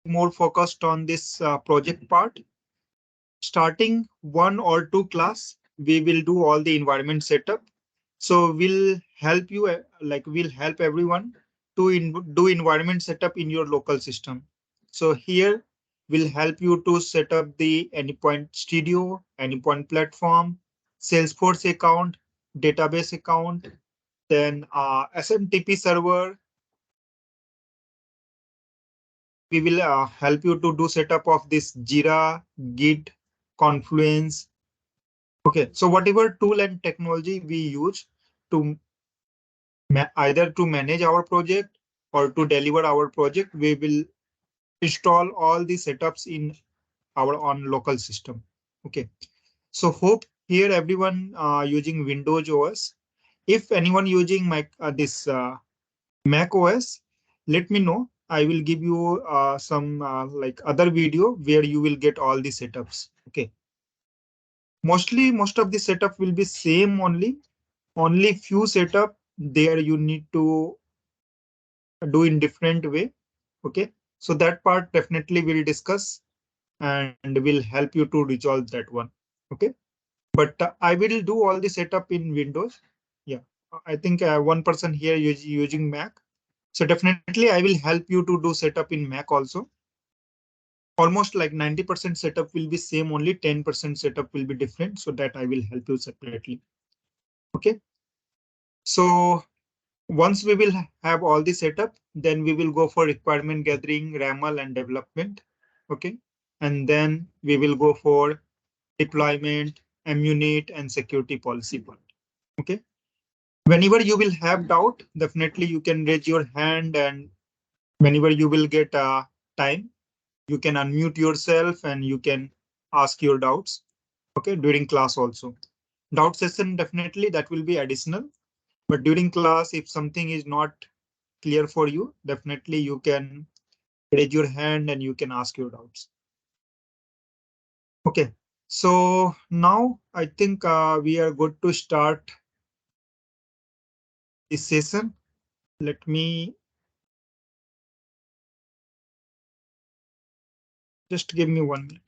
more focused on this project part. Starting 1 or 2 class, we will do all the environment setup. So we'll help you, we'll help everyone to do environment setup in your local system. So here we'll help you to set up the Anypoint Studio, Anypoint platform, Salesforce account, database account, then SMTP server. We will help you to do setup of this Jira, Git, Confluence. Okay, so whatever tool and technology we use to either to manage our project or to deliver our project, we will install all the setups in our own local system. Okay, so hope here everyone using Windows OS. If anyone using Mac OS, let me know. I will give you some other video where you will get all the setups. Okay, most of the setup will be same only. Only few setup there you need to do in different way. Okay, so that part definitely we'll discuss and will help you to resolve that one. Okay, but I will do all the setup in Windows. Yeah, I think one person here using Mac. So definitely I will help you to do setup in Mac also. Almost like 90% setup will be same, only 10% setup will be different. So that I will help you separately. Okay, so once we will have all the setup, then we will go for requirement gathering, RAML and development. Okay, and then we will go for deployment, Munit and security policy part. Okay, whenever you will have doubt, definitely you can raise your hand, and whenever you will get time, you can unmute yourself and you can ask your doubts. Okay, during class also. Doubt session, definitely that will be additional. But during class, if something is not clear for you, definitely you can raise your hand and you can ask your doubts. Okay, so now I think we are good to start this session. Let me just give me 1 minute.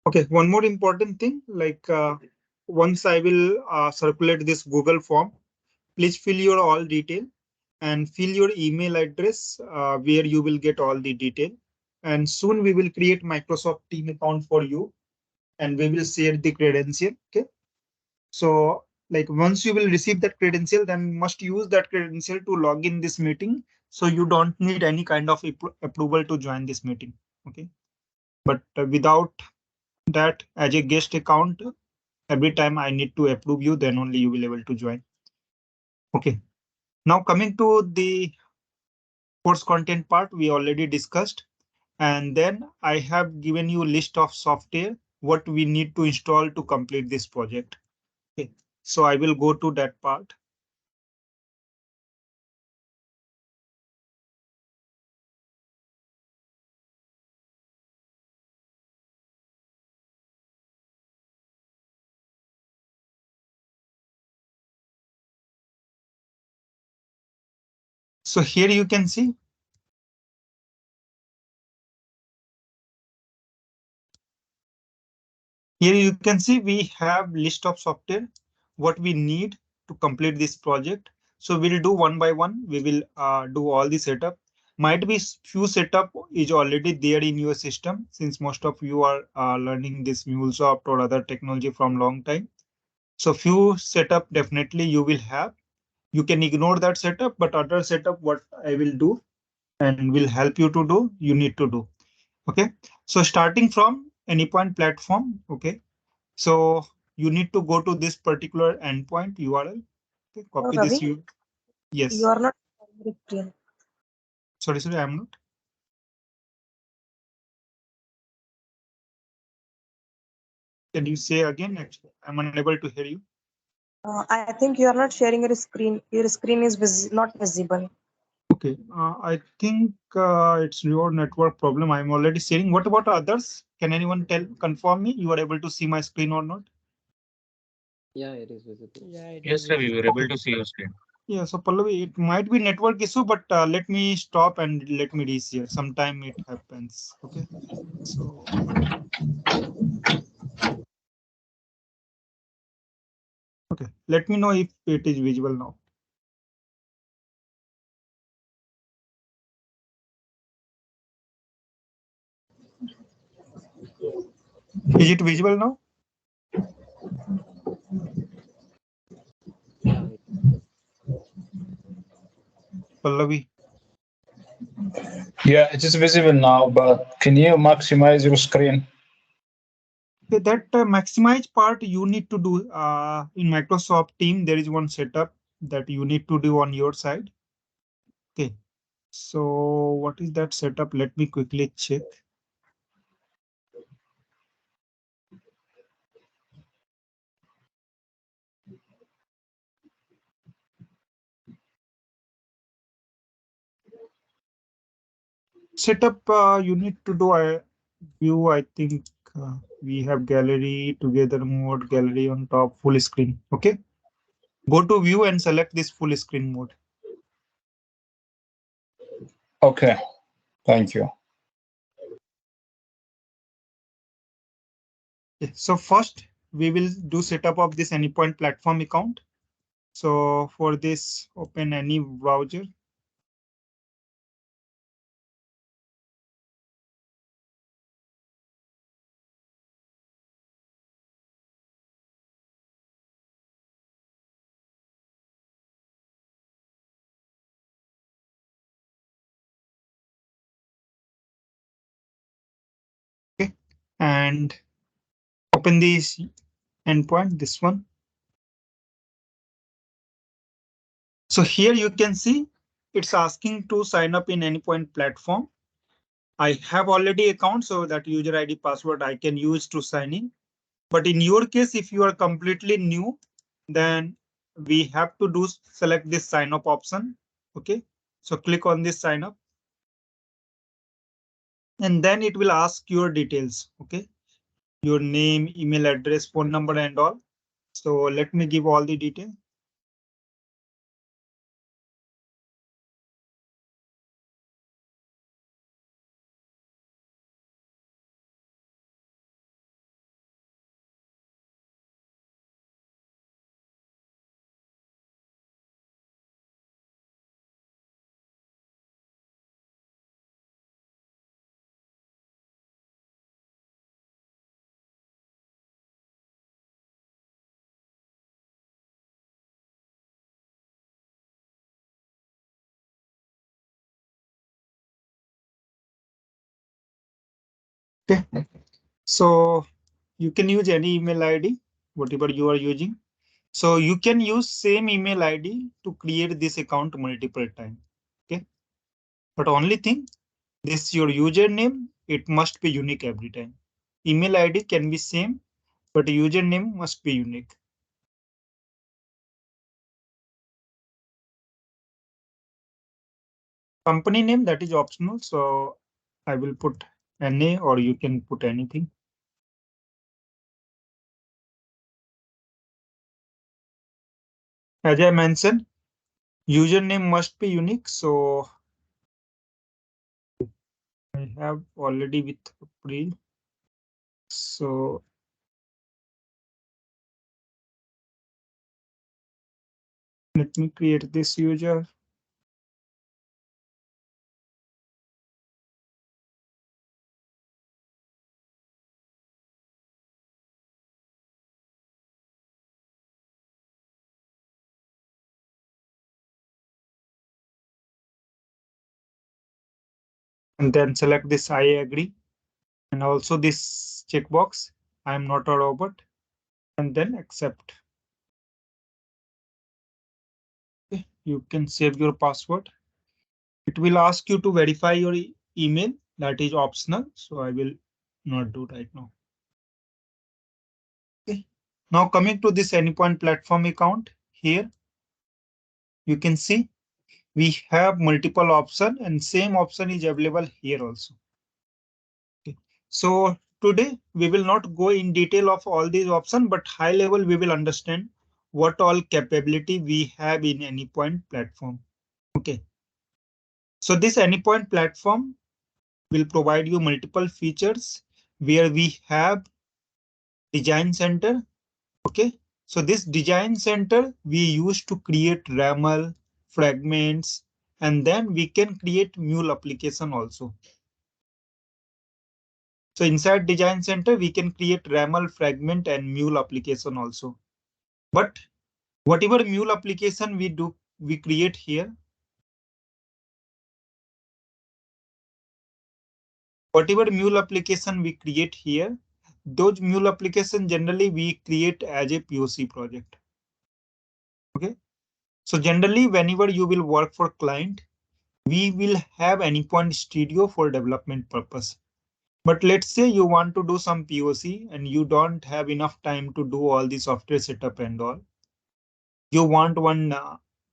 Okay, one more important thing, once I will circulate this Google form, please fill your all detail and fill your email address where you will get all the detail. And soon we will create Microsoft Team account for you and we will share the credential. Okay. So like once you will receive that credential, then must use that credential to log in this meeting. So you don't need any kind of approval to join this meeting. Okay. But without that as a guest account, every time I need to approve you, then only you will able to join. Okay. Now coming to the course content part, we already discussed. And then I have given you a list of software, what we need to install to complete this project. Okay. So I will go to that part. So here you can see. Here you can see we have list of software, what we need to complete this project. So we'll do one by one. We will do all the setup. Might be few setup is already there in your system since most of you are learning this Mulesoft or other technology from long time. So few setup definitely you will have. You can ignore that setup, but other setup what I will do and will help you to do, you need to do. Okay. So starting from Anypoint platform. Okay. So you need to go to this particular endpoint URL. Okay. Oh, Copy this. Ravi, You you yes. are not sharing your screen. Sorry, I'm not. Can you say again? Actually, I'm unable to hear you. I think you are not sharing your screen. Your screen is not visible. Okay, I think it's your network problem. I'm already sharing. What about others? Can anyone confirm me you are able to see my screen or not? Yeah, it is visible. Yeah, it is Yes, Ravi, we are able Okay. to see your screen. Yeah, so Pallavi, it might be network issue, but let me stop and let me reshare. Sometime it happens. Okay. So, okay, let me know if it is visible now. Is it visible now, Yeah, Pallavi? Yeah, it is visible now, but can you maximize your screen? Okay, that maximize part you need to do in Microsoft Team. There is one setup that you need to do on your side. Okay. So what is that setup? Let me quickly check. Setup you need to do a view. I think we have gallery together mode, gallery on top, full screen. Okay. Go to view and select this full screen mode. Okay, thank you. Okay. So first we will do setup of this Anypoint platform account. So for this, open any browser. Okay. And open this endpoint, this one. So here you can see it's asking to sign up in Anypoint platform. I have already account, so that user ID password I can use to sign in. But in your case, if you are completely new, then we have to do select this sign up option. Okay. So click on this sign up and then it will ask your details. Okay. Your name, email address, phone number and all. So let me give all the details. Okay. So you can use any email ID, whatever you are using. So you can use same email ID to create this account multiple times. Okay. But only thing, this your username, it must be unique every time. Email ID can be same, but username must be unique. Company name, that is optional. So I will put NA or you can put anything. As I mentioned, username must be unique. So I have already with April. So let me create this user. and then select this I agree, and also this checkbox, I am not a robot, and then accept. Okay. You can save your password. It will ask you to verify your email. That is optional, so I will not do right now. Okay. Now coming to this Anypoint platform account, here you can see we have multiple options and same option is available here also. Okay. So today we will not go in detail of all these options, but high level we will understand what all capability we have in Anypoint platform. Okay. So this Anypoint platform will provide you multiple features where we have design center. Okay. So this design center we use to create RAML fragments, and then we can create mule application also. So inside design center, we can create RAML fragment and mule application also. But whatever mule application we do, we create here. Whatever mule application we create here, those mule application generally we create as a POC project. Okay. So generally, whenever you will work for client, we will have Anypoint Studio for development purpose. But let's say you want to do some POC and you don't have enough time to do all the software setup and all. You want one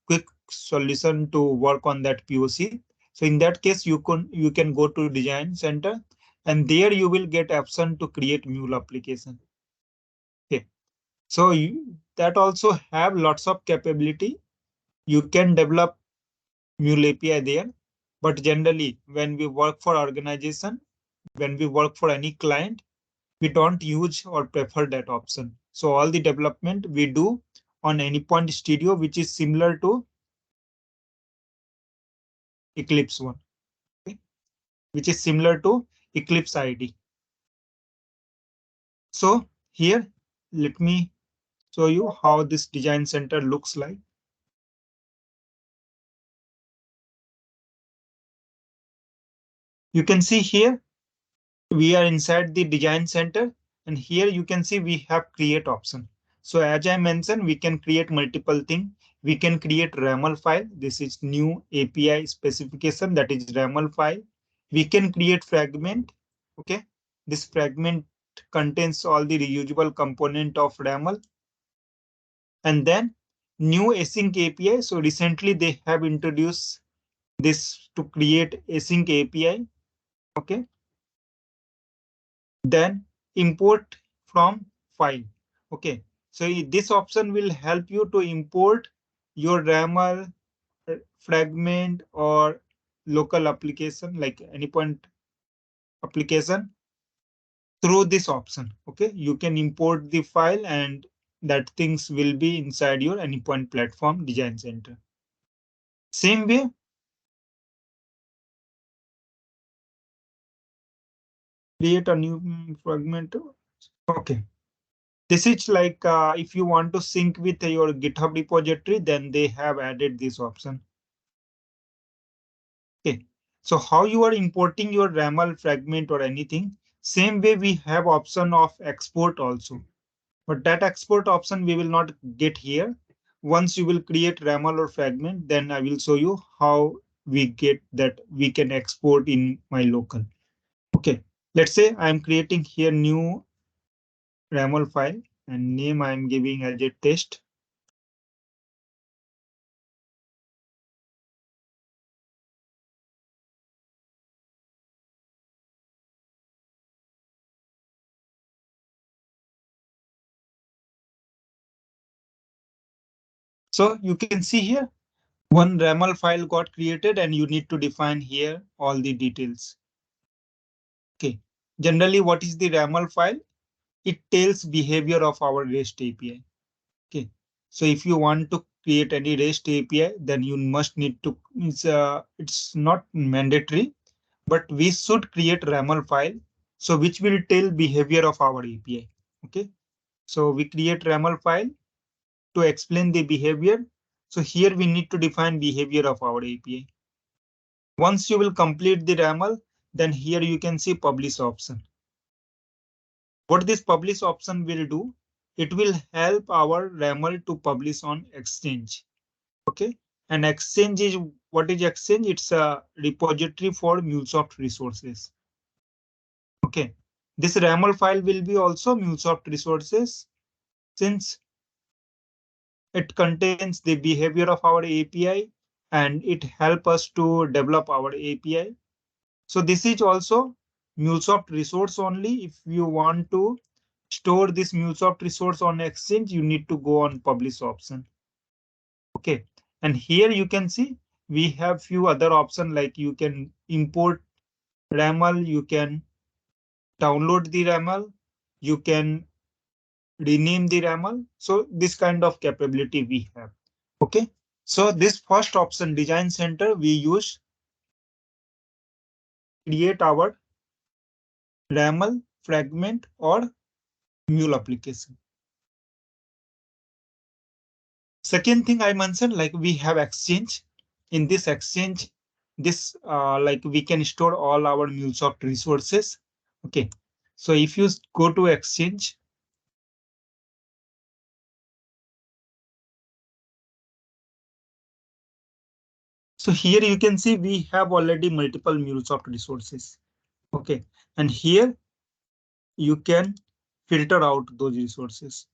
quick solution to work on that POC. So in that case, you can go to Design Center, and there you will get option to create mule application. Okay, so that also have lots of capability. You can develop mule API there, but generally when we work for organization, when we work for any client, we don't use or prefer that option. So all the development we do on Anypoint Studio, which is similar to Eclipse one, okay, which is similar to Eclipse ID. So here, let me show you how this design center looks like. You can see here, we are inside the design center, and here you can see we have create option. So as I mentioned, we can create multiple things. We can create RAML file. This is new API specification, that is RAML file. We can create fragment. Okay, this fragment contains all the reusable component of RAML. And then new async API. So recently they have introduced this to create async API. Okay. Then import from file. Okay. So this option will help you to import your RAML fragment or local application like Anypoint application through this option. Okay. You can import the file and that things will be inside your Anypoint platform design center. Same way, create a new fragment. Okay. This is like if you want to sync with your GitHub repository, then they have added this option. Okay. So how you are importing your RAML fragment or anything, same way we have option of export also. But that export option we will not get here. Once you will create RAML or fragment, then I will show you how we get that we can export in my local. Okay. Let's say I'm creating here new RAML file and name I'm giving as a test. So you can see here one RAML file got created and you need to define here all the details. Okay. Generally, what is the RAML file? It tells behavior of our REST API. Okay. So if you want to create any REST API, then you must need to, it's not mandatory, but we should create RAML file. So which will tell behavior of our API. Okay. So we create RAML file to explain the behavior. So here we need to define behavior of our API. Once you will complete the RAML, then here you can see publish option. What this publish option will do, it will help our RAML to publish on exchange. Okay, and exchange is, what is exchange? It's a repository for Mulesoft resources. Okay, this RAML file will be also Mulesoft resources since it contains the behavior of our API and it helps us to develop our API. So this is also Mulesoft resource only. If you want to store this Mulesoft resource on exchange, you need to go on publish option. Okay, and here you can see we have few other options like you can import RAML, you can download the RAML, you can rename the RAML. So this kind of capability we have. Okay, so this first option, design center, we use create our RAML fragment or mule application. Second thing I mentioned, like we have exchange. In this exchange, this like we can store all our Mulesoft resources. Okay, so if you go to exchange, so here you can see we have already multiple Mulesoft resources. Okay, and here you can filter out those resources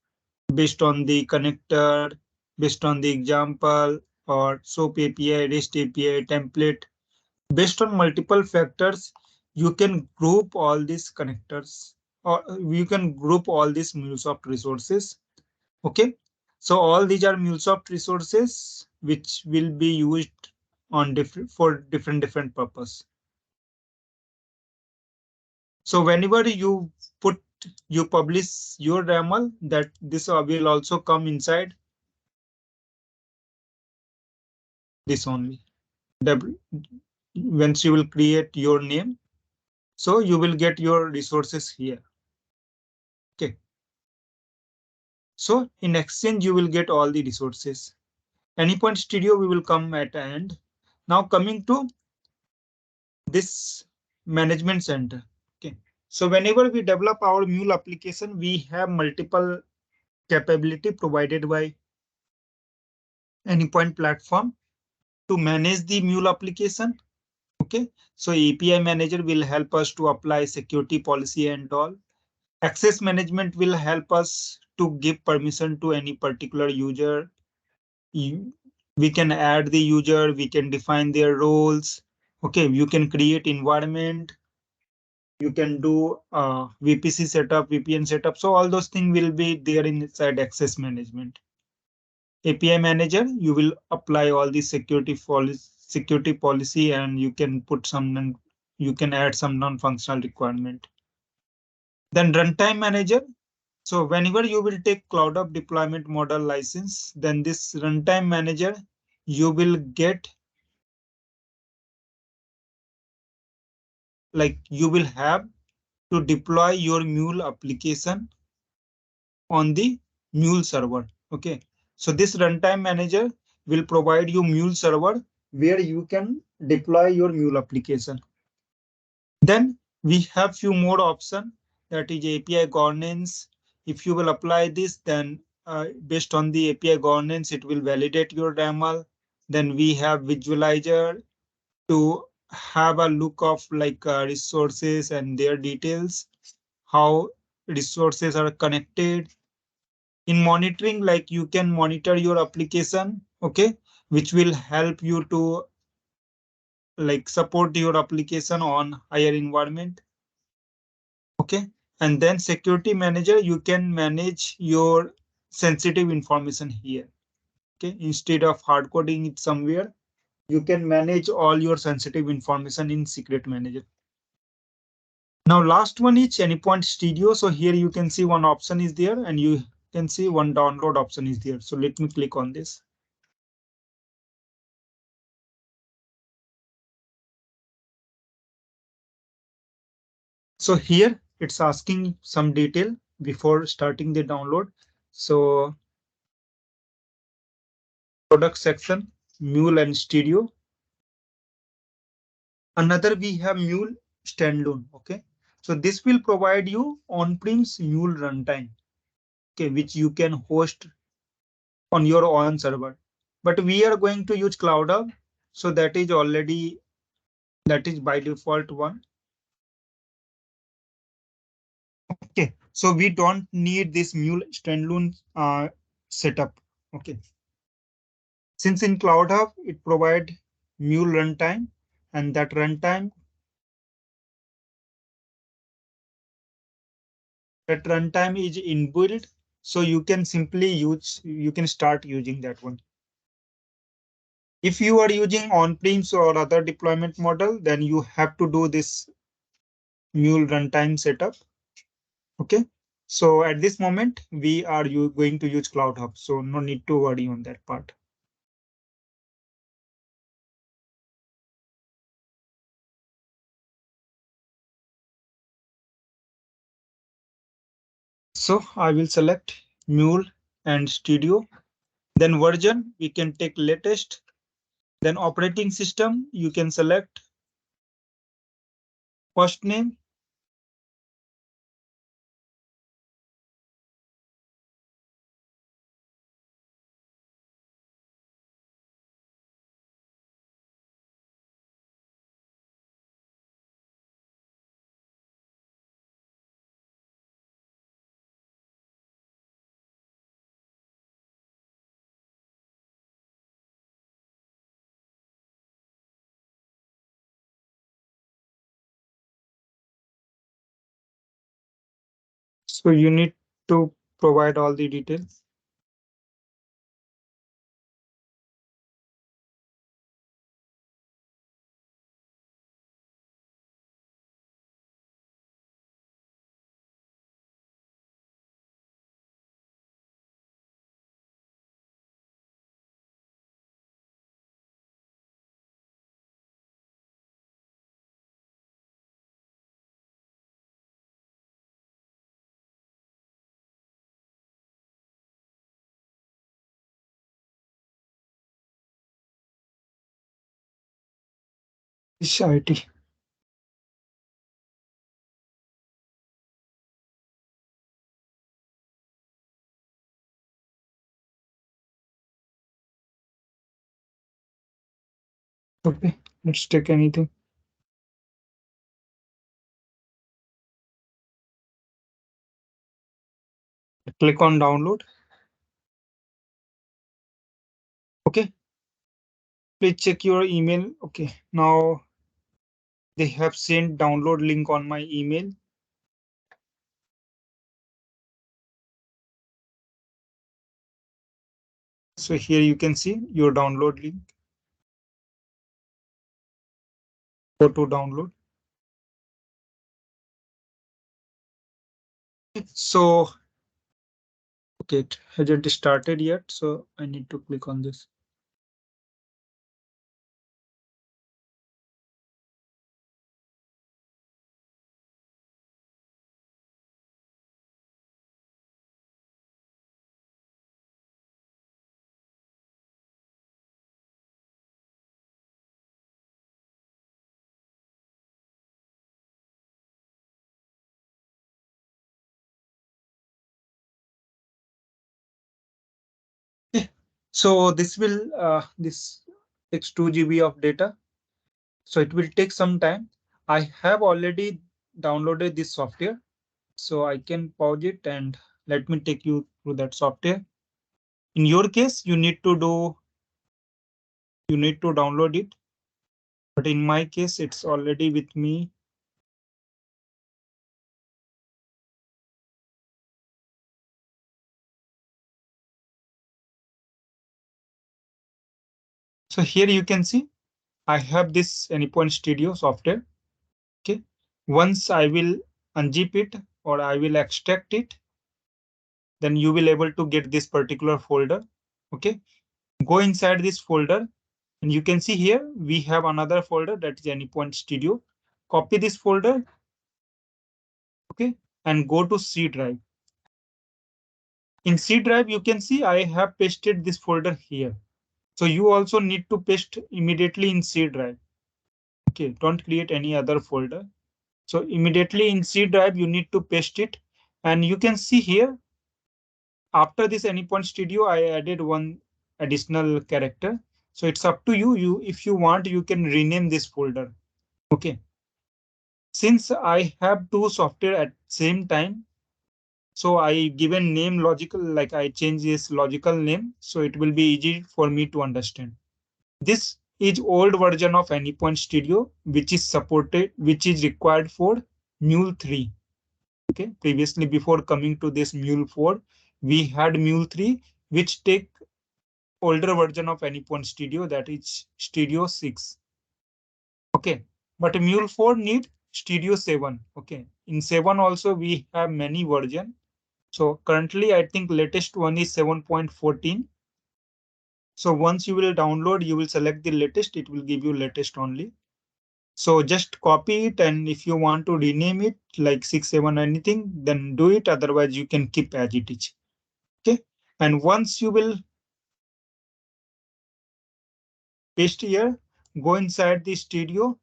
based on the connector, based on the example, or SOAP API, REST API, template. Based on multiple factors, you can group all these connectors or you can group all these Mulesoft resources. Okay, so all these are Mulesoft resources which will be used on different purpose. So whenever you publish your RAML, that this will also come inside this only. Once you will create your name, so you will get your resources here. Okay. So in exchange, you will get all the resources. Anypoint Studio, we will come at the end. Now coming to this management center. Okay. So whenever we develop our Mule application, we have multiple capability provided by Anypoint platform to manage the Mule application. Okay. So API manager will help us to apply security policy and all. Access management will help us to give permission to any particular user. We can add the user, we can define their roles. Okay, you can create environment, you can do VPC setup, VPN setup. So all those things will be there inside access management. API manager, you will apply all the security policy and you can put some, you can add some non-functional requirement. Then runtime manager. So whenever you will take cloud up deployment model license, then this runtime manager, you will get like you will have to deploy your Mule application on the Mule server. Okay, so this runtime manager will provide you Mule server where you can deploy your Mule application. Then we have few more options, that is API governance. If you will apply this, then based on the API governance, it will validate your YAML. Then we have visualizer to have a look of like resources and their details, how resources are connected. In monitoring, like you can monitor your application, okay, which will help you to like support your application on higher environment. Okay, and then security manager, you can manage your sensitive information here. Okay, instead of hard coding it somewhere, you can manage all your sensitive information in secret manager. Now last one is Anypoint Studio. So here you can see one option is there and you can see one download option is there. So let me click on this. So here it's asking some detail before starting the download. So product section, Mule and Studio. Another we have Mule standalone. Okay, so this will provide you on-premise Mule runtime, okay, which you can host on your own server. But we are going to use Cloud Hub, so that is by default one. Okay, so we don't need this Mule standalone setup. Okay, since in Cloud Hub it provide Mule runtime, and that runtime is inbuilt, so you can start using that one. If you are using on-premise or other deployment model, then you have to do this Mule runtime setup. Okay, so at this moment we are going to use Cloud Hub, so no need to worry on that part. So I will select Mule and Studio. Then version, we can take latest. Then operating system, you can select first name. So you need to provide all the details. IT. Okay, let's take anything. Click on download. Okay, please check your email. Okay, now they have sent download link on my email. So here you can see your download link. Go to download. So, okay, it hasn't started yet, so I need to click on this. So this takes 2 GB of data. So it will take some time. I have already downloaded this software, so I can pause it and let me take you through that software. In your case, you need to download it. But in my case, it's already with me. So here you can see I have this Anypoint Studio software. Okay. Once I will unzip it or I will extract it, then you will able to get this particular folder. Okay. Go inside this folder and you can see here we have another folder that is Anypoint Studio. Copy this folder. Okay. And go to C drive. In C drive, you can see I have pasted this folder here. So you also need to paste immediately in C drive. Okay. Don't create any other folder. So immediately in C drive, you need to paste it. And you can see here, after this Anypoint Studio, I added one additional character. So it's up to you. If you want, you can rename this folder. Okay. Since I have two software at same time, so I given name logical, like I change this logical name. So it will be easy for me to understand. This is old version of Anypoint Studio, which is supported, which is required for Mule 3. Okay, previously before coming to this Mule 4, we had Mule 3, which take older version of Anypoint Studio, that is Studio 6. Okay, but Mule 4 need Studio 7. Okay, in 7 also we have many version. So currently I think latest one is 7.14. So once you will download, you will select the latest, it will give you latest only. So just copy it, and if you want to rename it like 6, 7, anything, then do it. Otherwise, you can keep as it is. Okay. And once you will paste here, go inside the studio,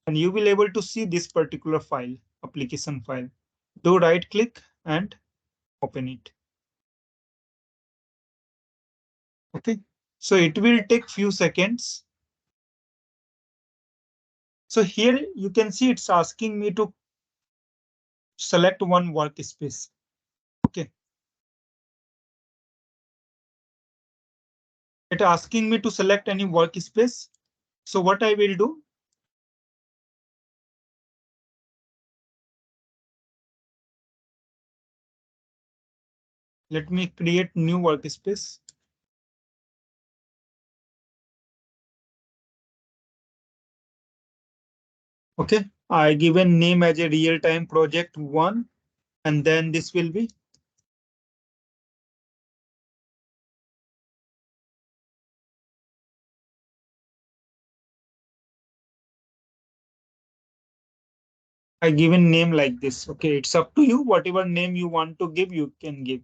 and you will able to see this particular file, application file. Do right click and open it. Okay. So it will take few seconds. So here you can see it's asking me to select one workspace. Okay. It's asking me to select any workspace. So what I will do, let me create new workspace. Okay, I given name as a real-time project 1, and then this will be I given name like this. Okay, it's up to you. Whatever name you want to give, you can give.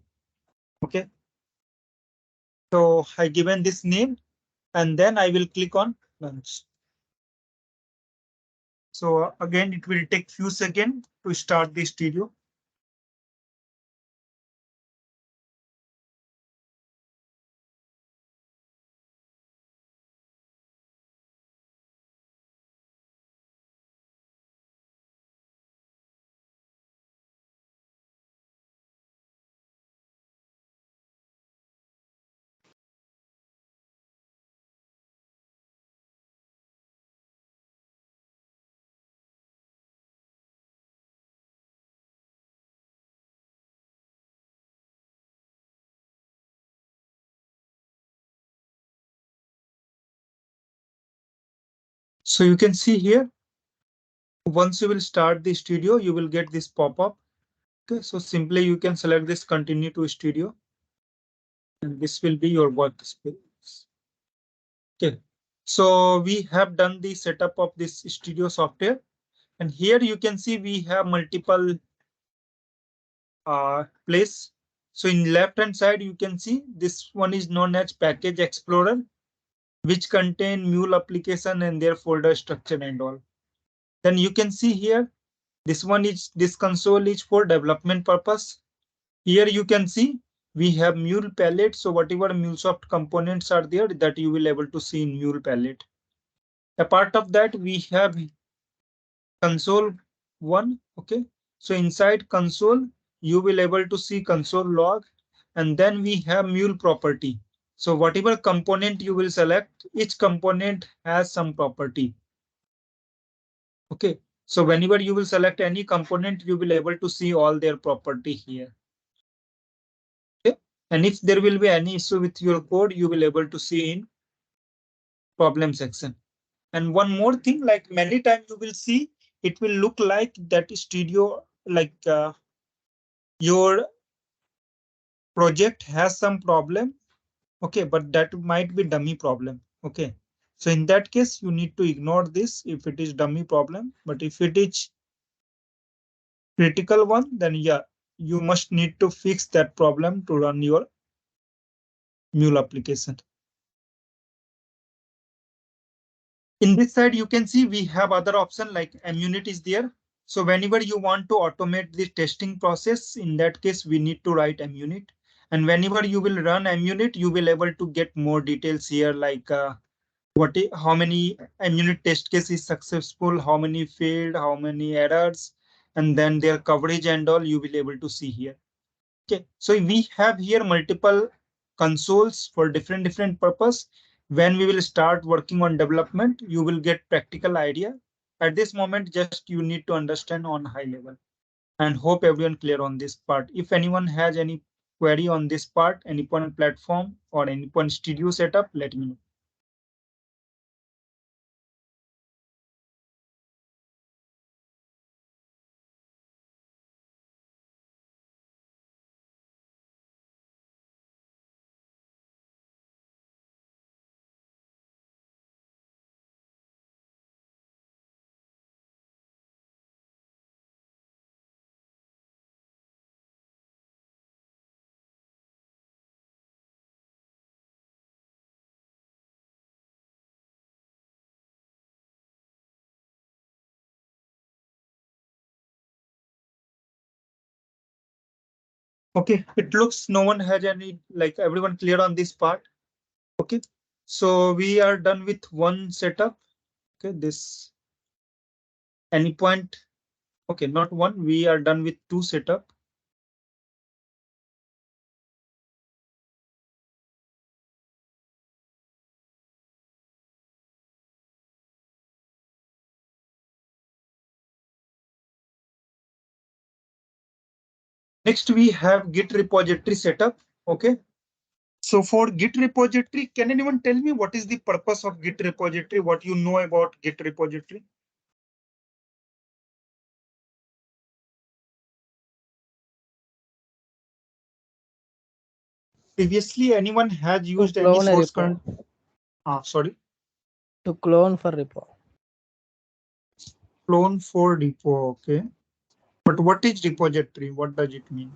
Okay. So I given this name, and then I will click on launch. So again, it will take few seconds to start the studio. So you can see here, once you will start the studio, you will get this pop-up. Okay, so simply you can select this continue to studio, and this will be your workspace. Okay, so we have done the setup of this studio software, and here you can see we have multiple place. So in left hand side, you can see this one is known as Package Explorer, which contain Mule application and their folder structure and all. Then you can see here, this console is for development purpose. Here you can see we have Mule palette. So whatever Mulesoft components are there, that you will able to see in Mule palette. A part of that, we have console one. Okay, so inside console, you will able to see console log, and then we have Mule property. So whatever component you will select, each component has some property. Okay, so whenever you will select any component, you will able to see all their property here. Okay, and if there will be any issue with your code, you will able to see in problem section. And one more thing, like many times you will see, it will look like that studio, like your project has some problem. Okay, but that might be dummy problem. Okay, so in that case, you need to ignore this if it is dummy problem. But if it is critical one, then yeah, you must need to fix that problem to run your Mule application. In this side, you can see we have other option like immunity is there. So whenever you want to automate the testing process, in that case, we need to write munit. And whenever you will run munit, you will able to get more details here, like how many unit test case is successful, how many failed, how many errors, and then their coverage and all you will able to see here. Okay, so we have here multiple consoles for different purpose. When we will start working on development, you will get practical idea. At this moment, just you need to understand on high level, and hope everyone clear on this part. If anyone has any query on this part, any point platform or any point studio setup, let me know. Okay, it looks no one has any, like everyone clear on this part. Okay, so we are done with one setup. Okay, this any point. Okay, not one. We are done with two setup. Next, we have Git repository setup. Okay, so for Git repository, can anyone tell me what is the purpose of Git repository? What you know about Git repository? Previously, anyone has used any clone a source repo. code? Sorry, To clone for repo. clone for repo. Okay, but what is repository? What does it mean?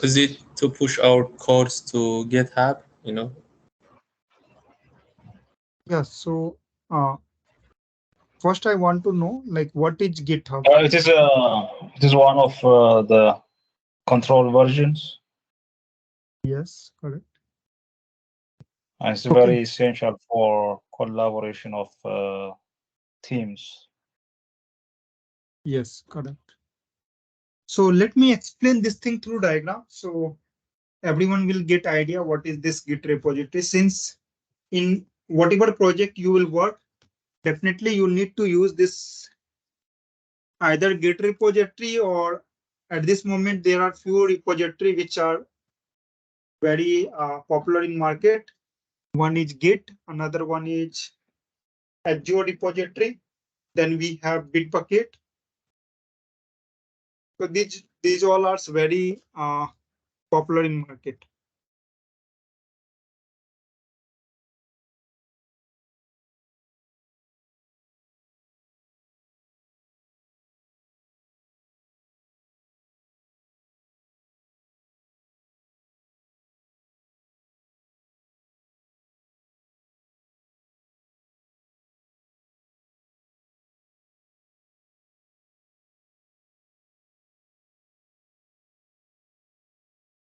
Is it to push our codes to GitHub? You know. Yeah. So first, I want to know like what is GitHub? It is one of the control versions. Yes, correct. And it's Okay. very essential for collaboration of teams. Yes, correct. So let me explain this thing through diagram. So everyone will get idea what is this Git repository. Since in whatever project you will work, definitely you need to use this either Git repository, or at this moment there are few repository which are very popular in market. One is Git, another one is Azure repository. Then we have Bitbucket. So these all are very popular in market.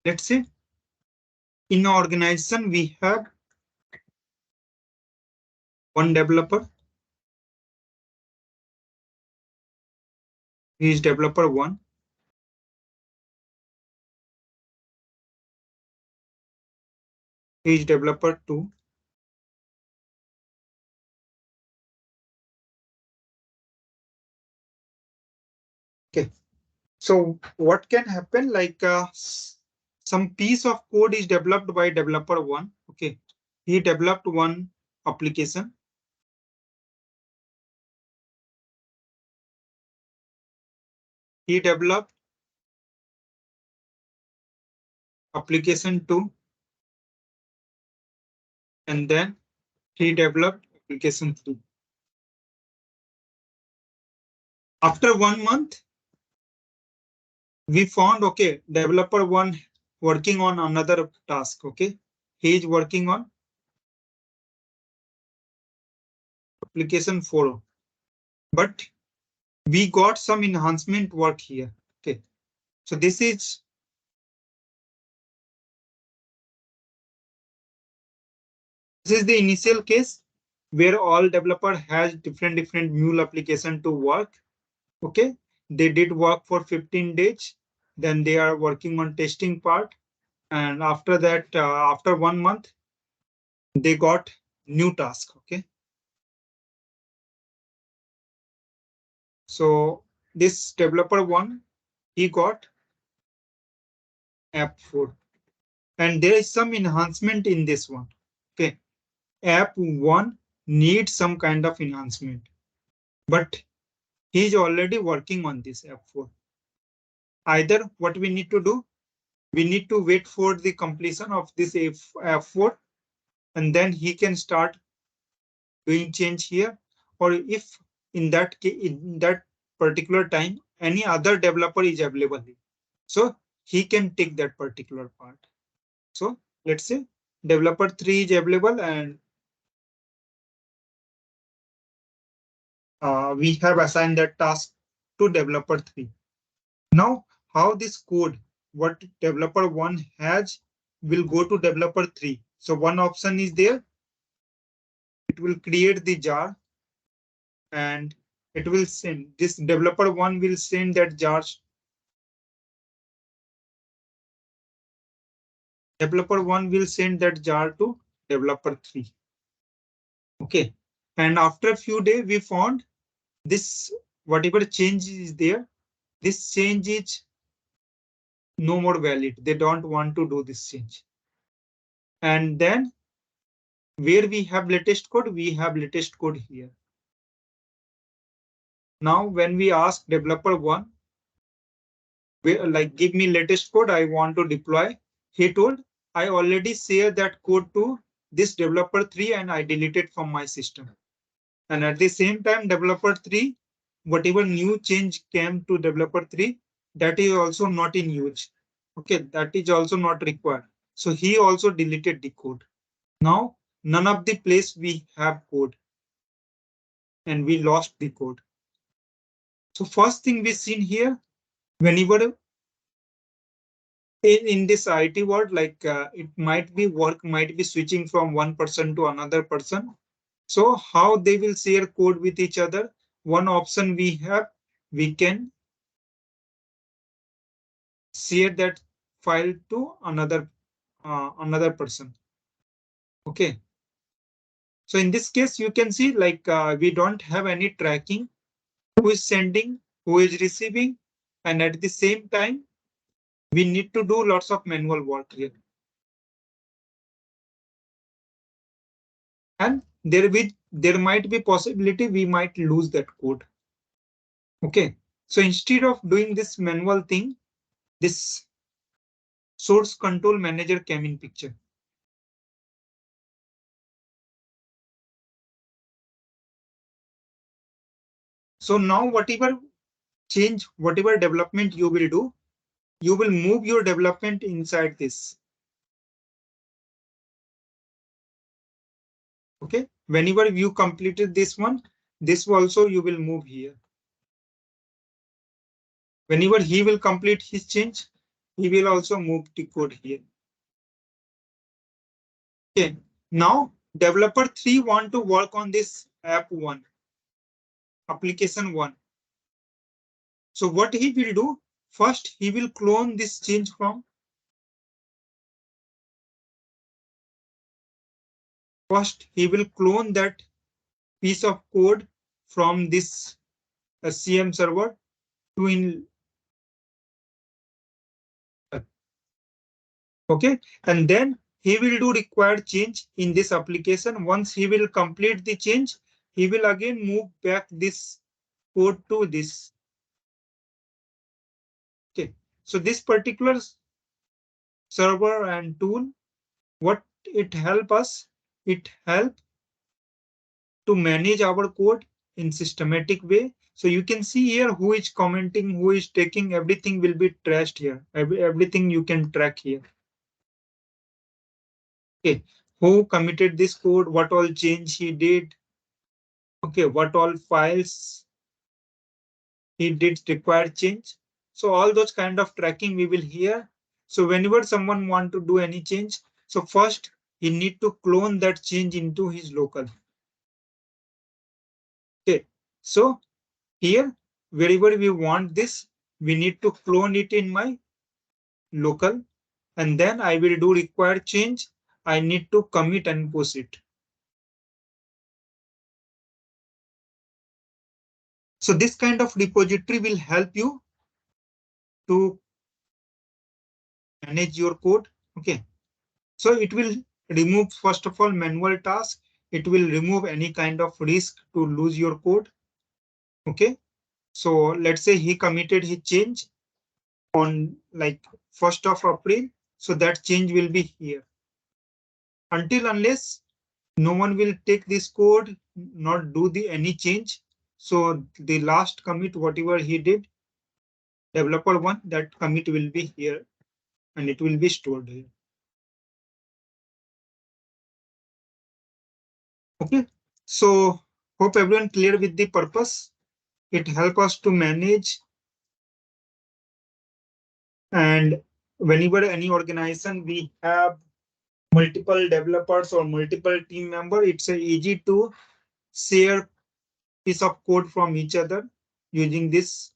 Let's say in our organization we have one developer. He is developer one. He is developer two. Okay. So what can happen, like some piece of code is developed by developer one. Okay. He developed one application. He developed application two. And then he developed application three. After 1 month, we found, okay, developer one working on another task. Okay. He is working on application 4. But we got some enhancement work here. Okay, so this is the initial case where all developer has different mule application to work. Okay, they did work for 15 days. Then they are working on testing part. And after that, after 1 month, they got new task. Okay. So this developer one, he got app 4. And there is some enhancement in this one. Okay. App 1 needs some kind of enhancement. But he is already working on this app 4. Either what we need to do, we need to wait for the completion of this app 4, and then he can start doing change here. Or if in that particular time any other developer is available, so he can take that particular part. So let's say developer 3 is available, and we have assigned that task to developer 3. Now how this code, what developer 1 has, will go to developer 3. So one option is there. It will create the jar, and it will send, this developer 1 will send that jar. Developer 1 will send that jar to developer 3. Okay. And after a few days, we found this, whatever change is there, this change is no more valid. They don't want to do this change. And then where we have latest code, we have latest code here. Now, when we ask developer 1, like give me latest code, I want to deploy, he told, I already share that code to this developer 3 and I deleted from my system. And at the same time, developer 3, whatever new change came to developer 3, that is also not in use. Okay, that is also not required. So he also deleted the code. Now, none of the place we have code, and we lost the code. So first thing we seen here, whenever in this IT world, like it might be work, might be switching from one person to another person. So how they will share code with each other? One option we have, we can share that file to another person. Okay. So in this case, you can see like we don't have any tracking, who is sending, who is receiving, and at the same time, we need to do lots of manual work here. And there might be possibility we might lose that code. Okay. So instead of doing this manual thing, this source control manager came in picture. So now whatever change, whatever development you will do, you will move your development inside this. Okay. Whenever you completed this one, this also you will move here. Whenever he will complete his change, he will also move the code here. Okay. Now developer 3 want to work on this app 1, application 1. So what he will do, first he will clone this change from, first he will clone that piece of code from this SCM server to in. Okay, and then he will do required change in this application. Once he will complete the change, he will again move back this code to this. Okay, so this particular server and tool, what it help us, it help to manage our code in systematic way. So you can see here who is commenting, who is taking, everything will be traced here. Everything you can track here. Okay, who committed this code, what all change he did. Okay, what all files he did require change. So all those kind of tracking we will hear. So whenever someone want to do any change, so first he need to clone that change into his local. Okay, so here wherever we want this, we need to clone it in my local, and then I will do require change. I need to commit and push it. So this kind of repository will help you to manage your code. Okay, so it will remove first of all manual task. It will remove any kind of risk to lose your code. Okay, so let's say he committed his change on like 1st of April. So that change will be here. Until unless no one will take this code, not do the any change. So the last commit, whatever he did, developer one, that commit will be here and it will be stored here. Okay, so hope everyone clear with the purpose. It helps us to manage, and whenever any organization we have multiple developers or multiple team member, it's easy to share piece of code from each other using this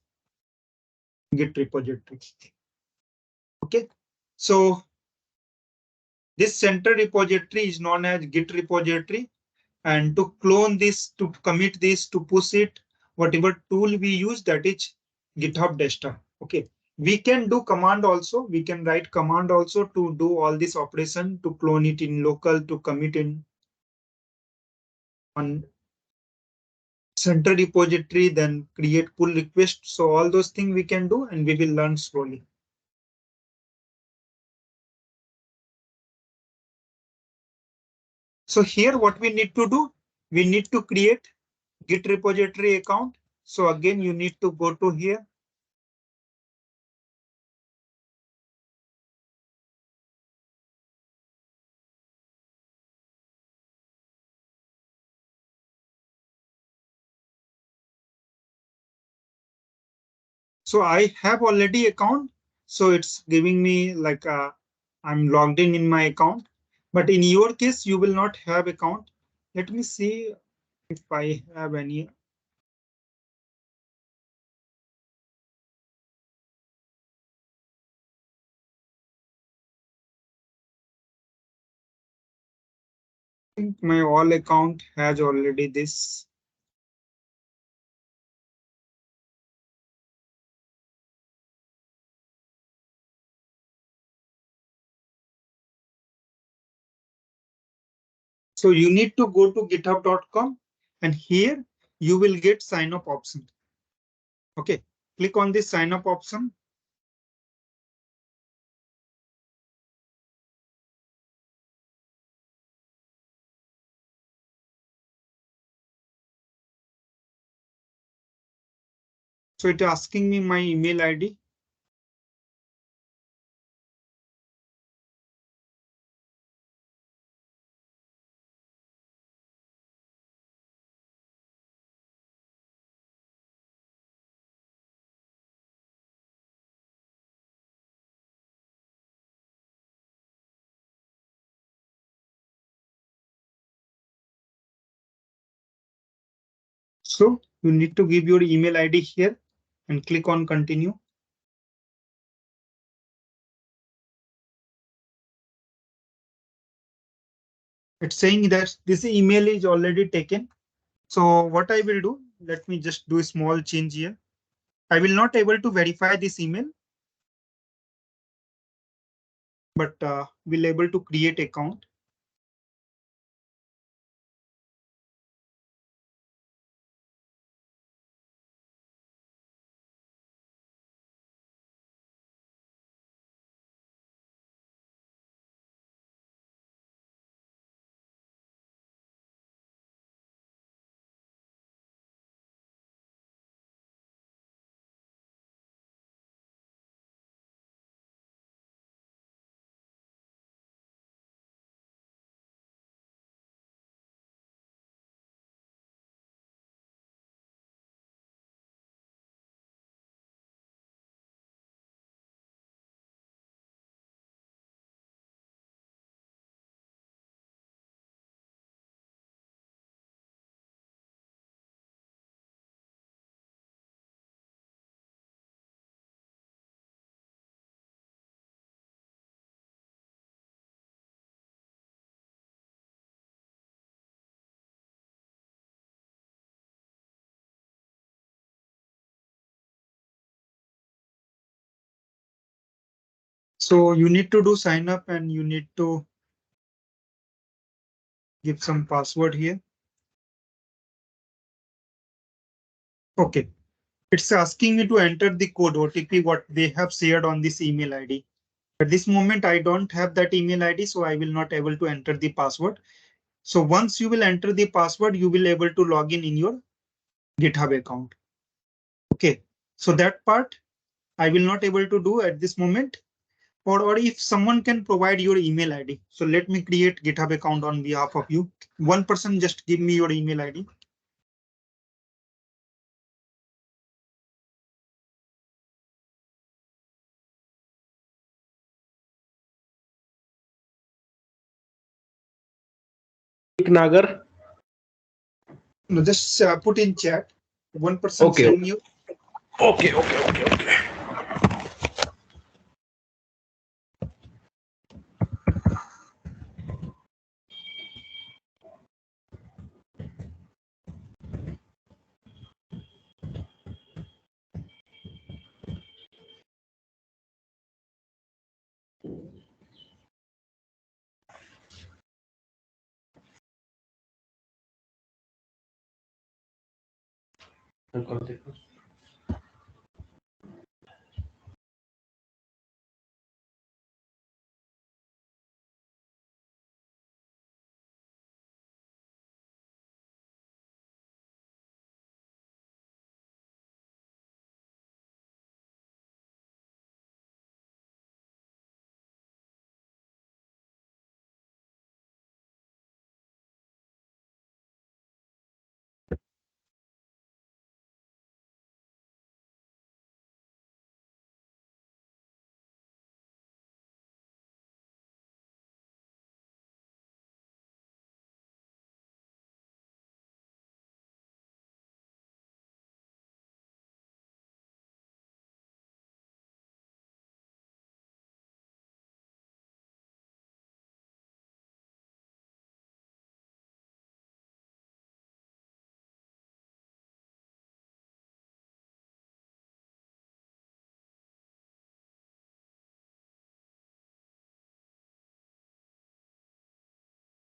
Git repository. Okay, so this center repository is known as Git repository, and to clone this, to commit this, to push it, whatever tool we use, that is GitHub desktop. Okay, we can do command also. We can write command also to do all this operation, to clone it in local, to commit in on center repository, then create pull request. So all those things we can do, and we will learn slowly. So here what we need to do, we need to create Git repository account. So again, you need to go to here. So I have already account. So it's giving me like I'm logged in my account. But in your case, you will not have account. Let me see if I have any. I think my all account has already this. So you need to go to github.com, and here you will get sign up option. Okay, click on this sign up option. So it's asking me my email ID. So you need to give your email ID here and click on continue. It's saying that this email is already taken. So what I will do, let me just do a small change here. I will not able to verify this email, but will able to create account. So you need to do sign up and you need to give some password here. Okay. It's asking me to enter the code OTP what they have shared on this email ID. At this moment, I don't have that email ID, so I will not able to enter the password. So once you will enter the password, you will able to log in your GitHub account. Okay, so that part I will not able to do at this moment. Or if someone can provide your email ID. So let me create GitHub account on behalf of you. One person just give me your email ID. Nagar. No, just put in chat. One person Okay. send you. Okay.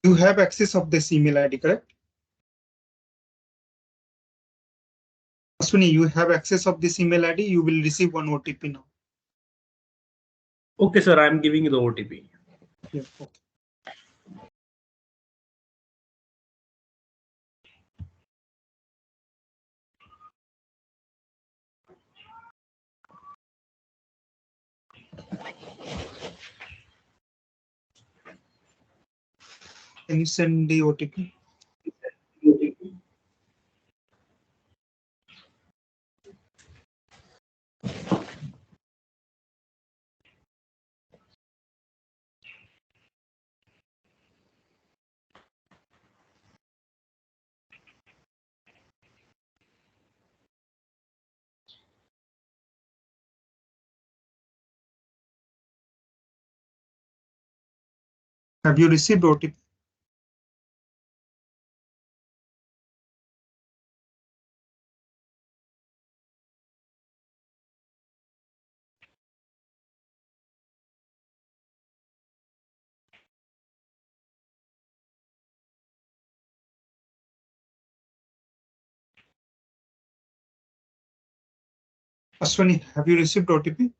You have access of this email ID, correct? Ashwini, you have access of this email ID. You will receive one OTP now. Okay, sir. I am giving you the OTP. Yeah, okay. Can you send the OTP? Have you received OTP? Ashwini, have you received OTP?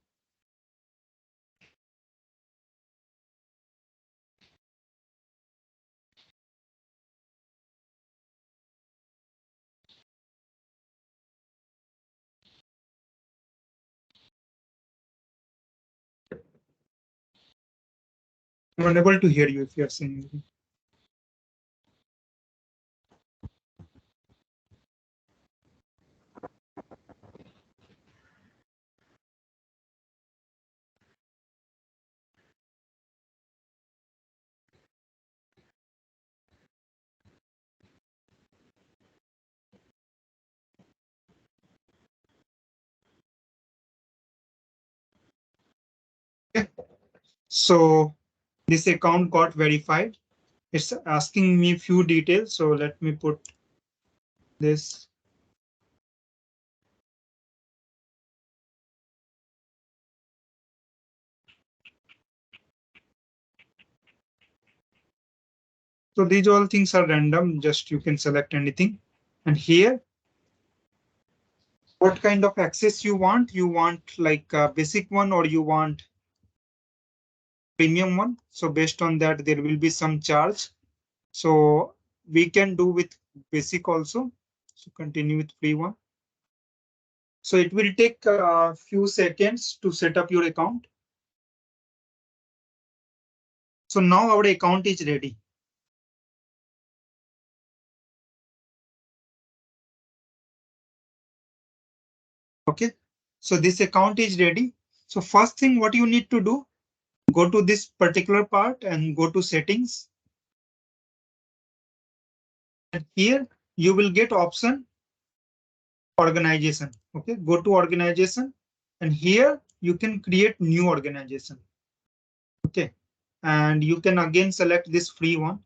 I'm unable to hear you if you are saying anything. Okay. So this account got verified. It's asking me few details. So let me put this. So these all things are random, just you can select anything. And here, what kind of access you want? You want like a basic one or you want premium one. So based on that, there will be some charge. So we can do with basic also. So continue with free one. So it will take a few seconds to set up your account. So now our account is ready. Okay, so this account is ready. So first thing what you need to do, go to this particular part and go to settings. And here you will get option organization. Okay, go to organization and here you can create new organization. Okay, and you can again select this free one.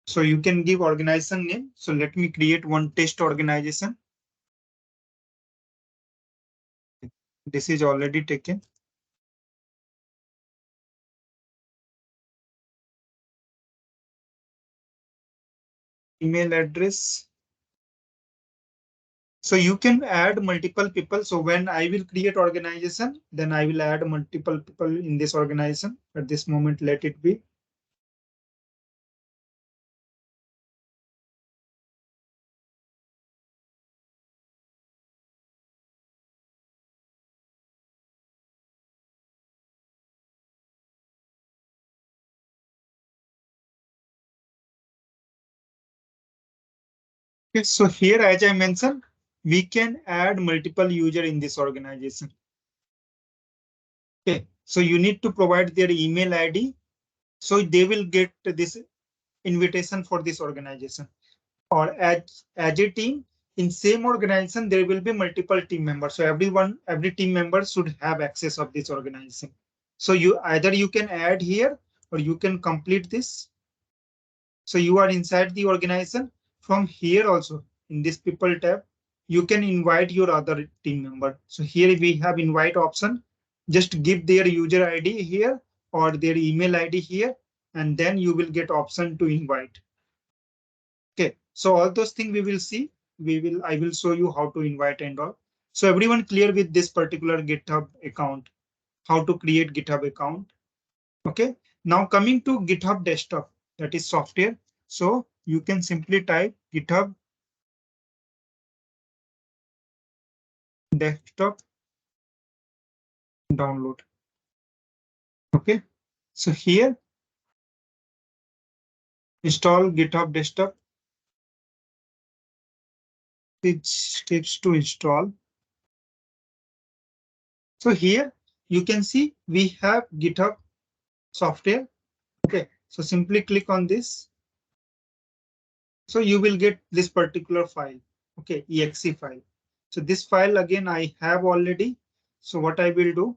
So you can give organization name. So let me create one test organization. This is already taken. Email address. So you can add multiple people. So when I will create organization, then I will add multiple people in this organization. At this moment, let it be. Okay, so here, as I mentioned, we can add multiple user in this organization. Okay, so you need to provide their email ID. So they will get this invitation for this organization. Or as a team in same organization, there will be multiple team members. So every team member should have access of this organization. So you either you can add here or you can complete this. So you are inside the organization. From here also in this people tab, you can invite your other team member. So here we have invite option. Just give their user ID here or their email ID here, and then you will get option to invite. Okay, so all those things we will see. I will show you how to invite and all. So everyone clear with this particular GitHub account, how to create GitHub account. Okay, now coming to GitHub desktop, that is software. So you can simply type GitHub desktop download. Okay, so here install GitHub desktop. It takes to install. So here you can see we have GitHub software. Okay, so simply click on this. So you will get this particular file. Okay, exe file. So this file again I have already. So what I will do,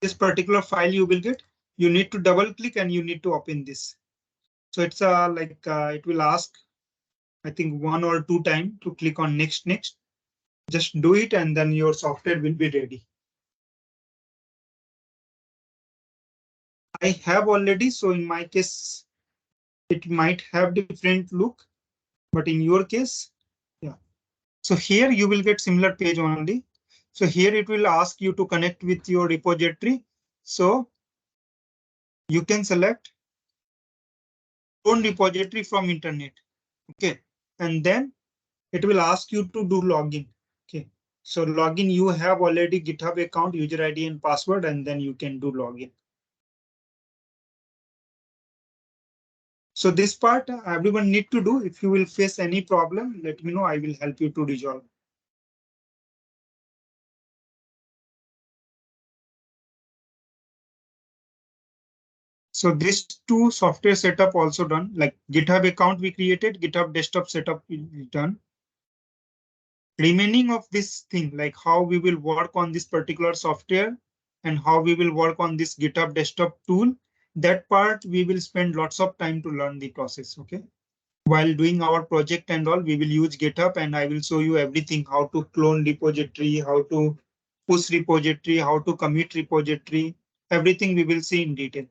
this particular file you will get, you need to double click and you need to open this. So it's it will ask, I think 1 or 2 times to click on next. Just do it and then your software will be ready. I have already, so in my case, it might have different look, but in your case, yeah. So here you will get similar page only. So here it will ask you to connect with your repository. So you can select own repository from internet. Okay, and then it will ask you to do login. Okay, so login, you have already GitHub account, user ID and password, and then you can do login. So this part everyone need to do. If you will face any problem, let me know. I will help you to resolve. So these two software setup also done, like GitHub account we created, GitHub desktop setup is done. remaining of this thing, like how we will work on this particular software and how we will work on this GitHub desktop tool, that part we will spend lots of time to learn the process. Okay. While doing our project and all, we will use GitHub and I will show you everything, how to clone repository, how to push repository, how to commit repository, everything we will see in detail.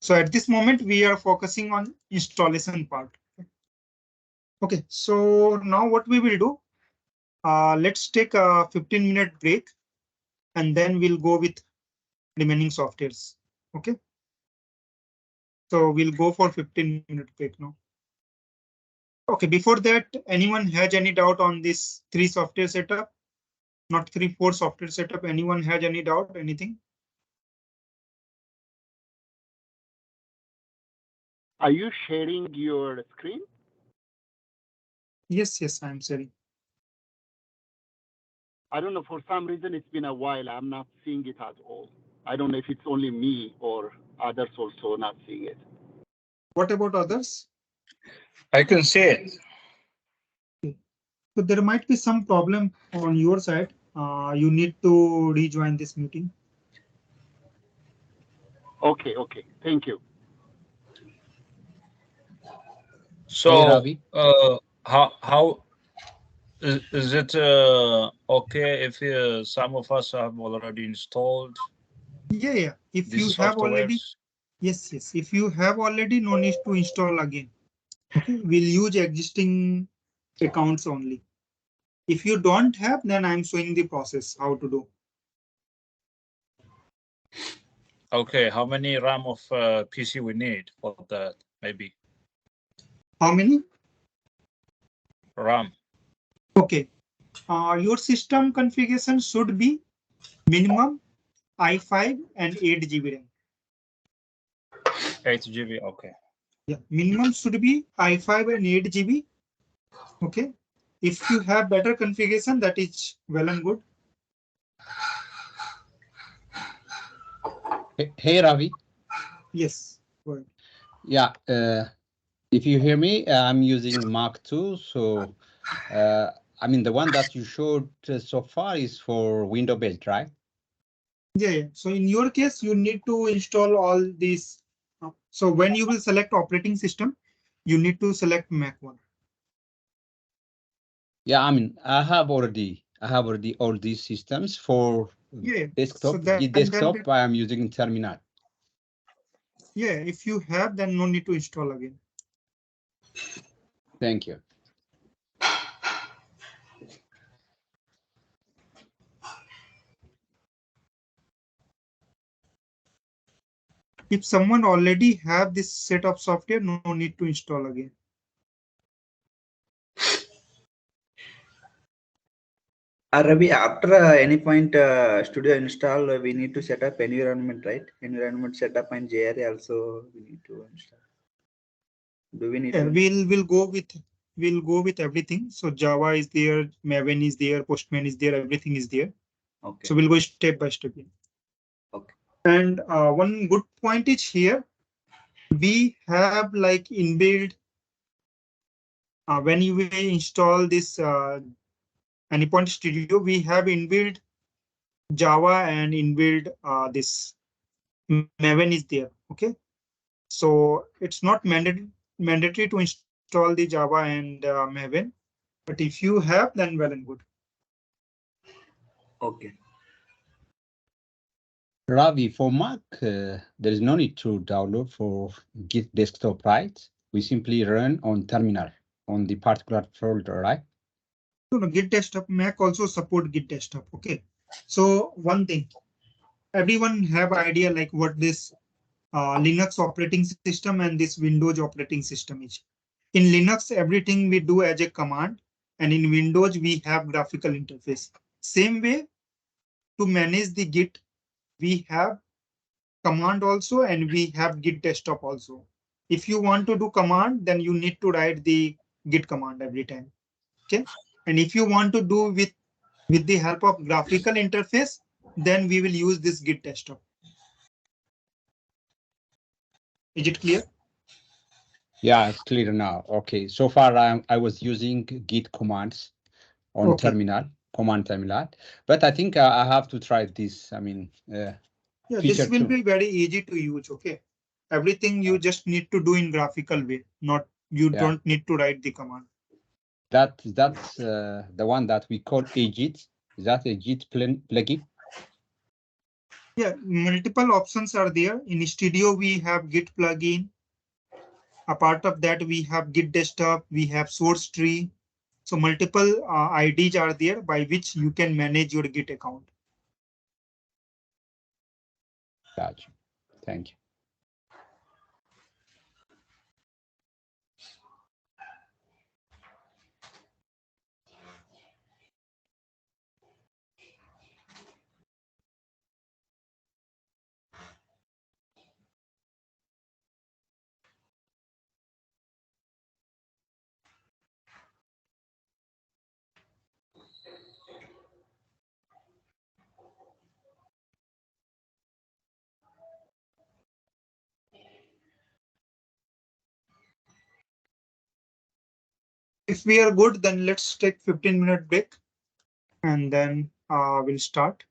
So at this moment, we are focusing on installation part. Okay, so now what we will do, let's take a 15-minute break and then we'll go with remaining softwares. Okay. So we'll go for 15-minute break now. Okay, before that, anyone has any doubt on this 3 software setup? Not 3, 4 software setup. Anyone has any doubt, anything? Are you sharing your screen? Yes, I'm sorry. I don't know, for some reason it's been a while. I'm not seeing it at all. I don't know if it's only me or others also not seeing it. What about others? I can see it. So there might be some problem on your side. You need to rejoin this meeting. Okay, thank you. So, Ravi. how is it okay if some of us have already installed Yeah. If you these have already, softwares? yes. If you have already, no need to install again. Okay, we'll use existing accounts only. If you don't have, then I'm showing the process how to do. Okay, how many RAM of PC we need for that? Maybe How many? RAM. Okay. Your system configuration should be minimum i5 and 8 GB RAM. 8 GB. Okay. Yeah, minimum should be i5 and 8 GB. Okay. If you have better configuration, that is well and good. Hey, Ravi. Yes. Go ahead. Yeah, if you hear me, I'm using Mark 2. So, I mean, the one that you showed so far is for Windows based, right? Yeah. So in your case, you need to install all these. So when you will select operating system, you need to select Mac one. Yeah, I mean, I have already all these systems for Yeah. desktop. So The desktop I am using terminal. Yeah, if you have, then no need to install again. Thank you. If someone already have this set of software, no need to install again. Ravi, after any point studio install, we need to set up environment, right? Environment setup and JRE also we need to install. Do we need Yeah, to? we'll go with everything. So Java is there, Maven is there, Postman is there, everything is there. Okay. So we'll go step by step. Okay. And one good point is here, we have like inbuilt when you will install this Anypoint Studio, we have inbuilt Java and inbuilt this Maven is there. Okay, so it's not mandatory to install the Java and Maven, but if you have, then well and good. Okay. Ravi, for Mac, there is no need to download for Git desktop, right? We simply run on terminal on the particular folder, right? No, Git desktop, Mac also support Git desktop. Okay, so one thing, everyone have idea like what this Linux operating system and this Windows operating system is. In Linux, everything we do as a command, and in Windows, we have graphical interface. Same way, to manage the Git, we have command also, and we have Git desktop also. If you want to do command, then you need to write the Git command every time. Okay, and if you want to do with the help of graphical interface, then we will use this Git desktop. Is it clear? Yeah, it's clear now. Okay. So far, I was using Git commands on Okay. command terminal, but I think I have to try this. I mean, Yeah, feature this will two. be very easy to use. Okay. Everything you just need to do in graphical way, not you Yeah. don't need to write the command. That's the one that we call a Git. Is that a Git plugin? Yeah, multiple options are there. In Studio, we have Git plugin. A part of that, we have Git desktop, we have source tree. So multiple IDs are there by which you can manage your Git account. Gotcha. Thank you. If we are good, then let's take 15-minute break and then we'll start.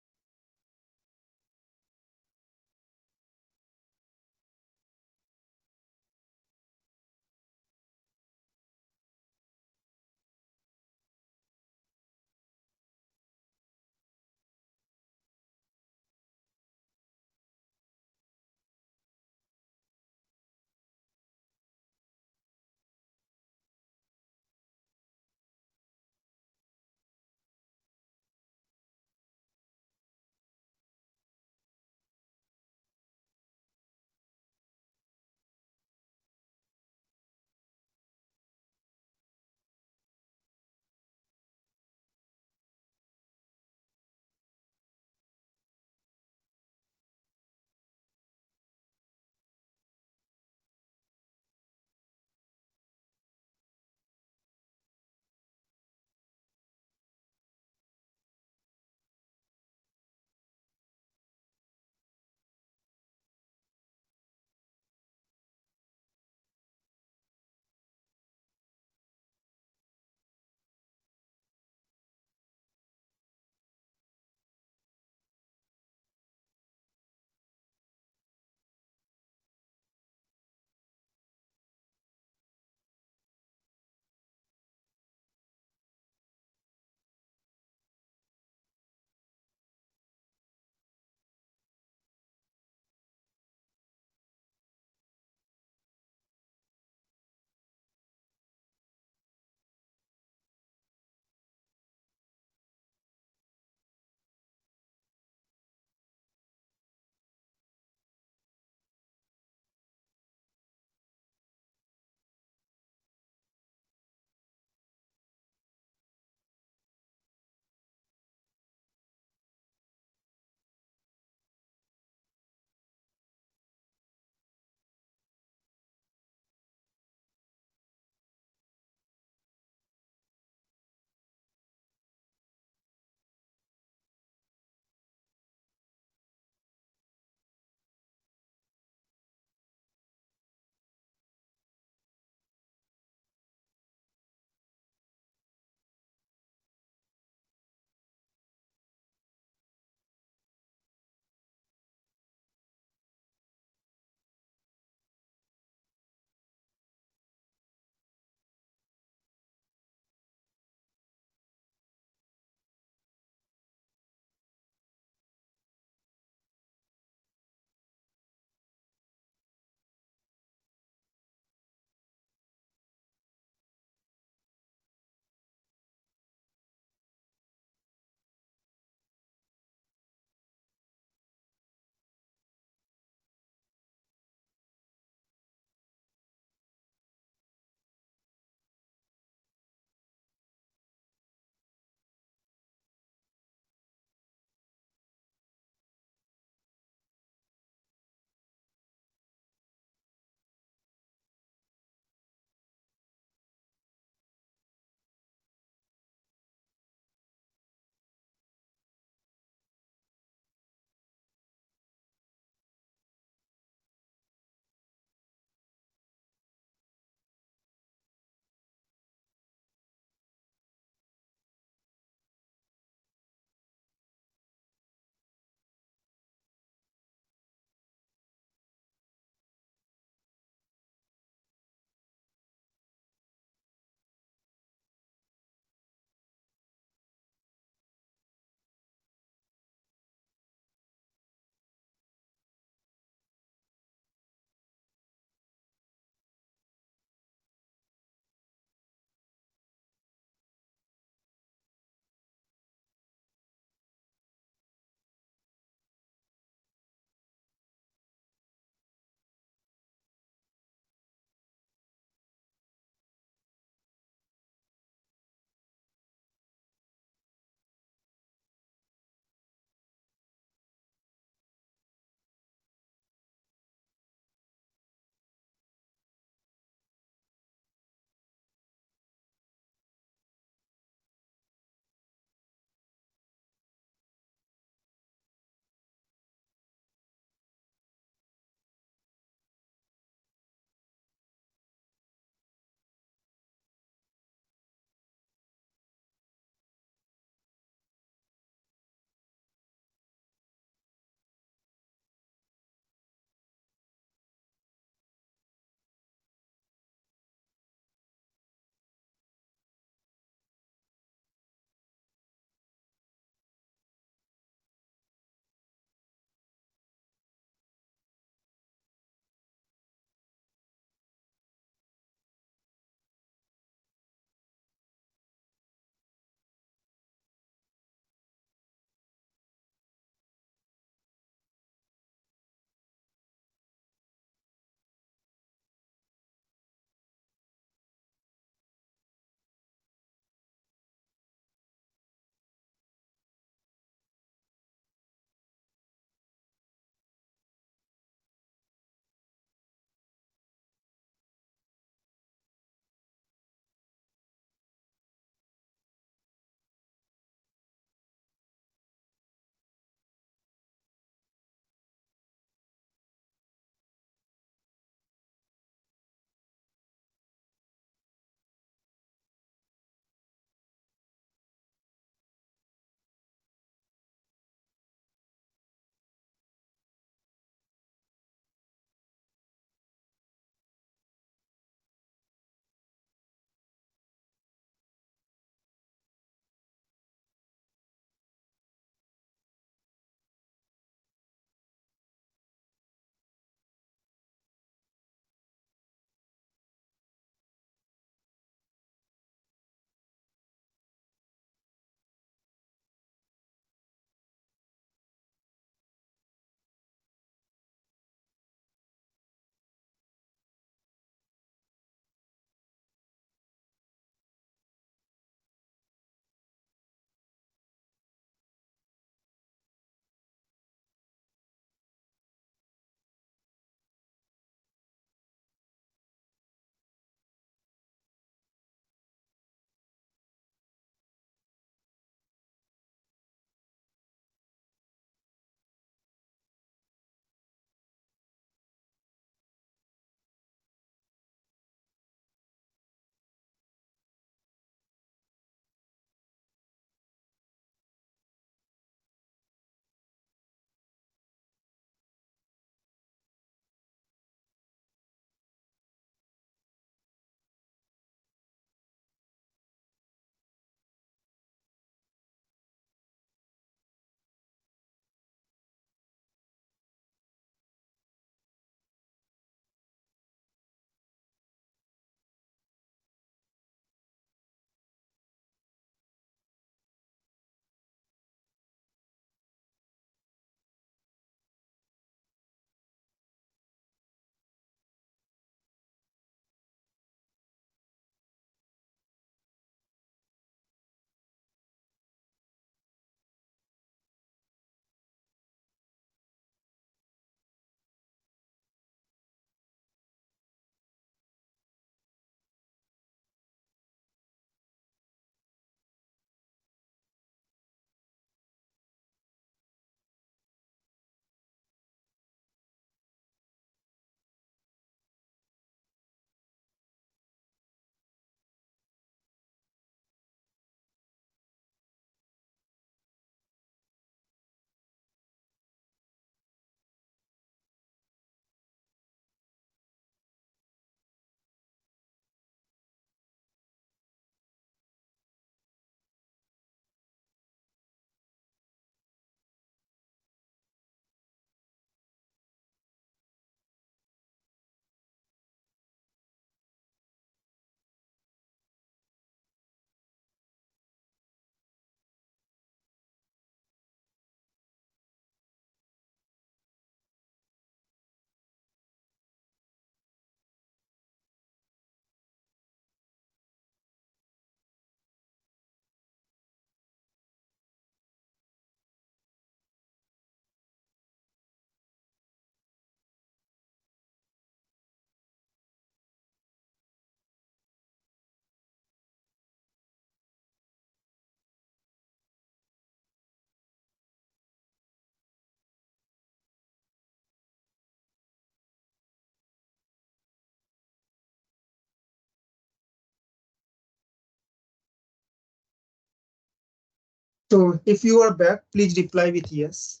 So if you are back, please reply with yes.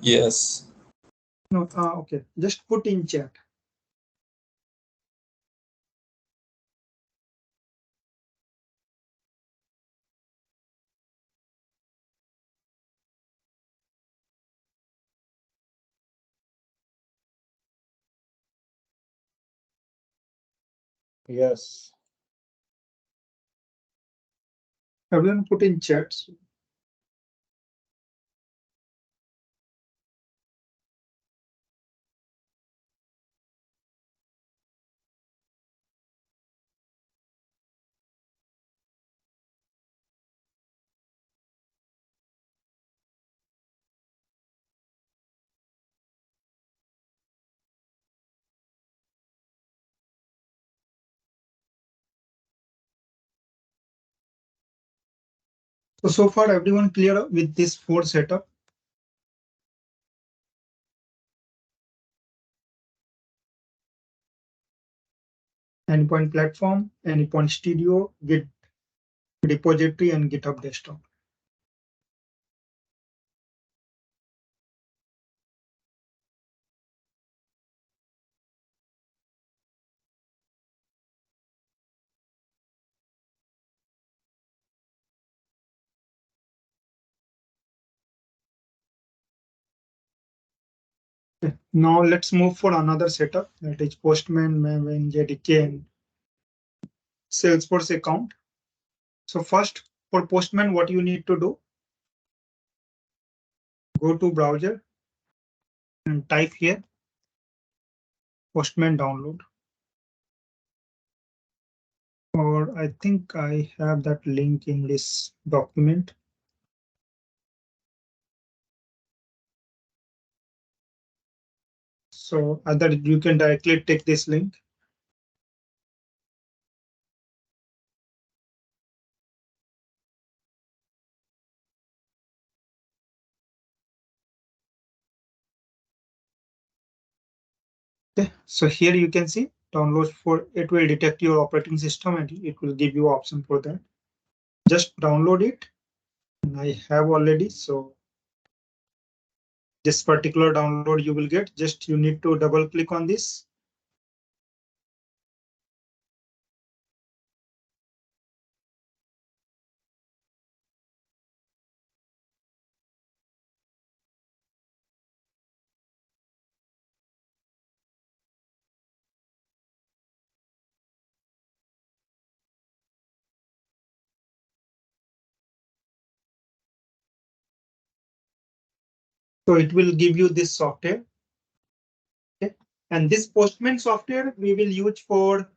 Yes. No, okay. Just put in chat. Yes. Everyone put in chats. So far everyone clear with this 4 setup. Endpoint platform, endpoint studio, Git repository, and GitHub desktop. Now let's move for another setup, that is Postman, Maven, JDK, and Salesforce account. So first, for Postman, what you need to do, go to browser and type here Postman download. Or I think I have that link in this document. So either you can directly take this link. Okay, so here you can see download for it will detect your operating system and it will give you option for that. Just download it. And I have already, so this particular download you will get, just you need to double click on this. So it will give you this software. Okay. And this Postman software we will use for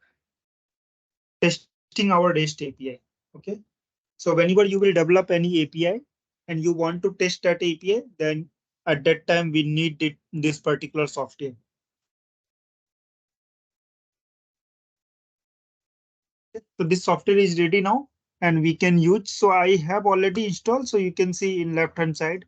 testing our REST API. Okay. So whenever you will develop any API and you want to test that API, then at that time we need this particular software. So this software is ready now and we can use. So I have already installed. So you can see in left hand side,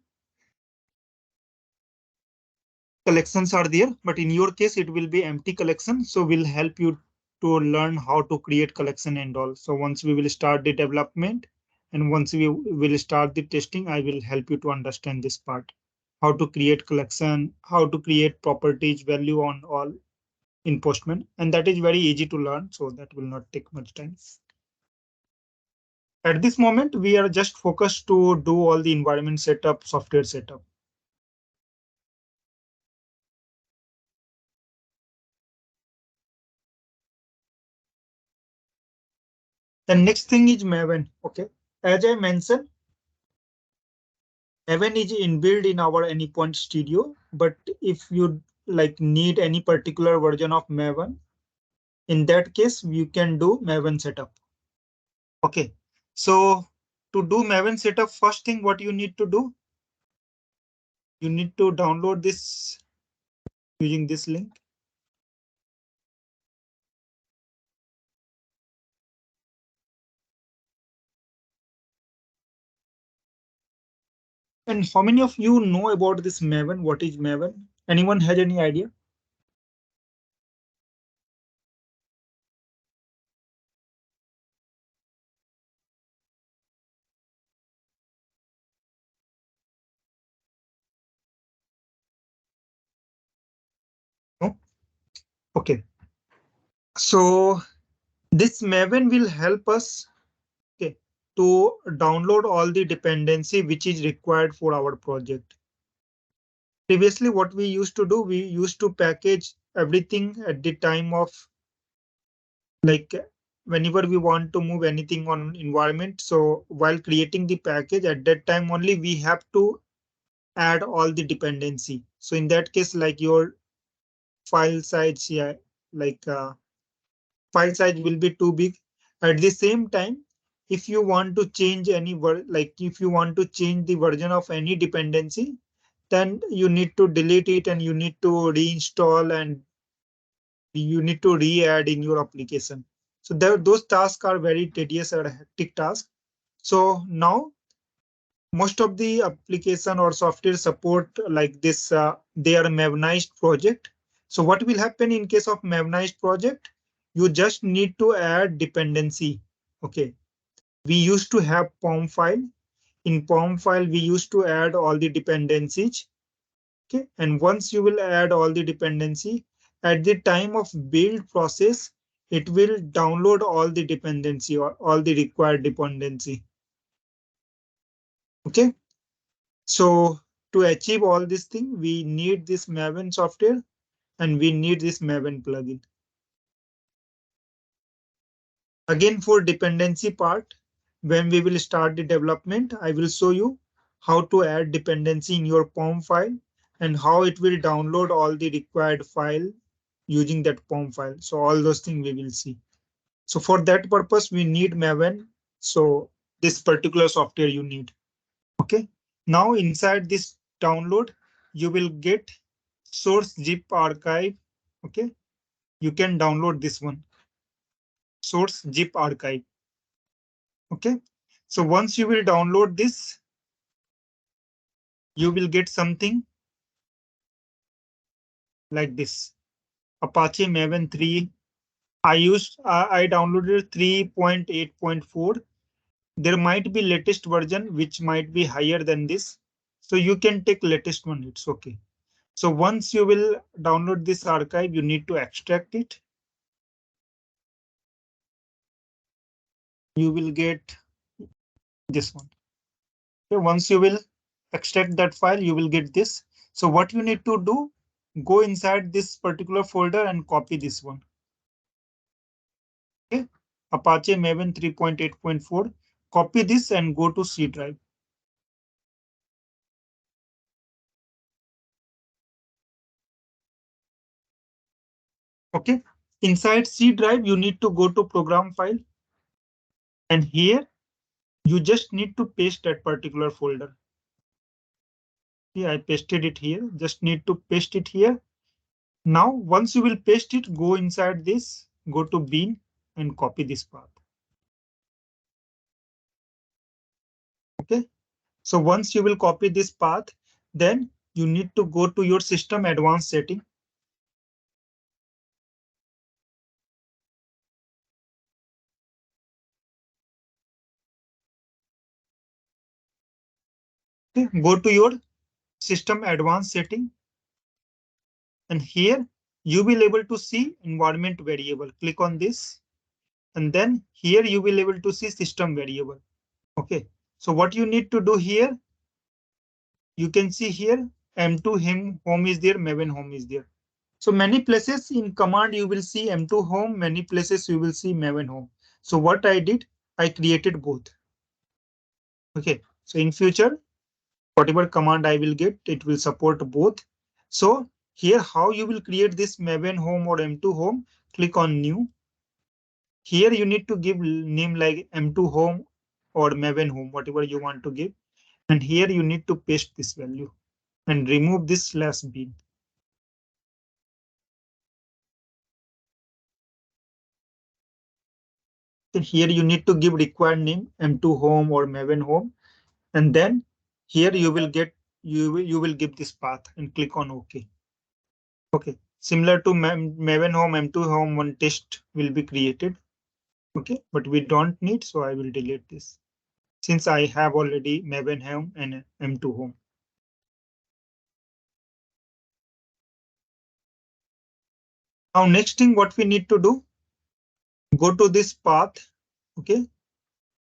collections are there, but in your case, it will be empty collection. So we'll help you to learn how to create collection and all. So once we will start the development and once we will start the testing, I will help you to understand this part, how to create collection, how to create properties value on all in Postman. And that is very easy to learn. So that will not take much time. At this moment, we are just focused to do all the environment setup, software setup. The next thing is Maven. Okay. As I mentioned, Maven is inbuilt in our Anypoint Studio, but if you like need any particular version of Maven, in that case, you can do Maven setup. Okay. So to do Maven setup, first thing what you need to do, you need to download this using this link. And how many of you know about this Maven? What is Maven? Anyone has any idea? Okay, so this Maven will help us, okay, to download all the dependency which is required for our project. Previously, what we used to do, we used to package everything at the time of, like, whenever we want to move anything on environment. So while creating the package at that time only, we have to add all the dependency. So in that case, like your file size, yeah, like file size will be too big. At the same time, if you want to change any like if you want to change the version of any dependency, then you need to delete it and you need to reinstall and you need to re-add in your application. So those tasks are very tedious or hectic tasks. So now most of the application or software support like this, they are Mavnized project. So what will happen in case of Mavnized project? You just need to add dependency. Okay. We used to have POM file. In POM file, we used to add all the dependencies. Okay. And once you will add all the dependency at the time of build process, it will download all the dependency or all the required dependency. Okay. So to achieve all this thing, we need this Maven software and we need this Maven plugin. Again, for dependency part, when we will start the development, I will show you how to add dependency in your POM file and how it will download all the required file using that POM file. So all those things we will see. So for that purpose, we need Maven. So this particular software you need. Okay. Now inside this download, you will get source zip archive. Okay. You can download this one, source zip archive. Okay. So once you will download this, you will get something like this. Apache Maven 3. I downloaded 3.8.4. There might be latest version which might be higher than this. So you can take latest one. It's okay. So once you will download this archive, you need to extract it. You will get this one. Okay, once you will extract that file, you will get this. So what you need to do, go inside this particular folder and copy this one. Okay, Apache Maven 3.8.4. Copy this and go to C drive. Okay, inside C drive, you need to go to program file. And here, you just need to paste that particular folder. Yeah, I pasted it here. Just need to paste it here. Now, once you will paste it, go inside this, go to bin and copy this path. Okay. So once you will copy this path, then you need to go to your system advanced setting. Okay. Go to your system advanced setting. And here you will able to see environment variable. Click on this. And then here you will able to see system variable. Okay. So what you need to do here, you can see here M2 home is there, Maven home is there. So many places in command you will see M2 home, many places you will see Maven home. So what I did, I created both. Okay, so in future, whatever command I will get, it will support both. So here how you will create this Maven home or M2 home, click on new. Here you need to give name like M2 home or Maven home, whatever you want to give. And here you need to paste this value and remove this /bin. Here you need to give required name M2 home or Maven home, and then here you will get you will give this path and click on OK. Okay, similar to Maven home, M2 home, one test will be created. Okay, but we don't need, so I will delete this since I have already Maven home and M2 home. Now, next thing what we need to do, go to this path. Okay,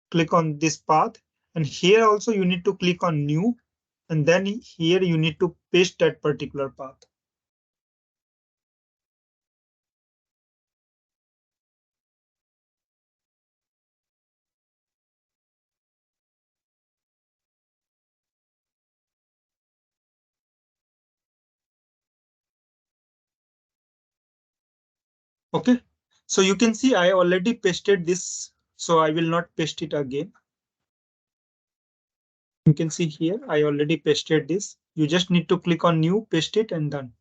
click on this path, and here also you need to click on new, and then here you need to paste that particular path. Okay, so you can see I already pasted this, so I will not paste it again. You can see here I already pasted this. You just need to click on new, paste it, and done.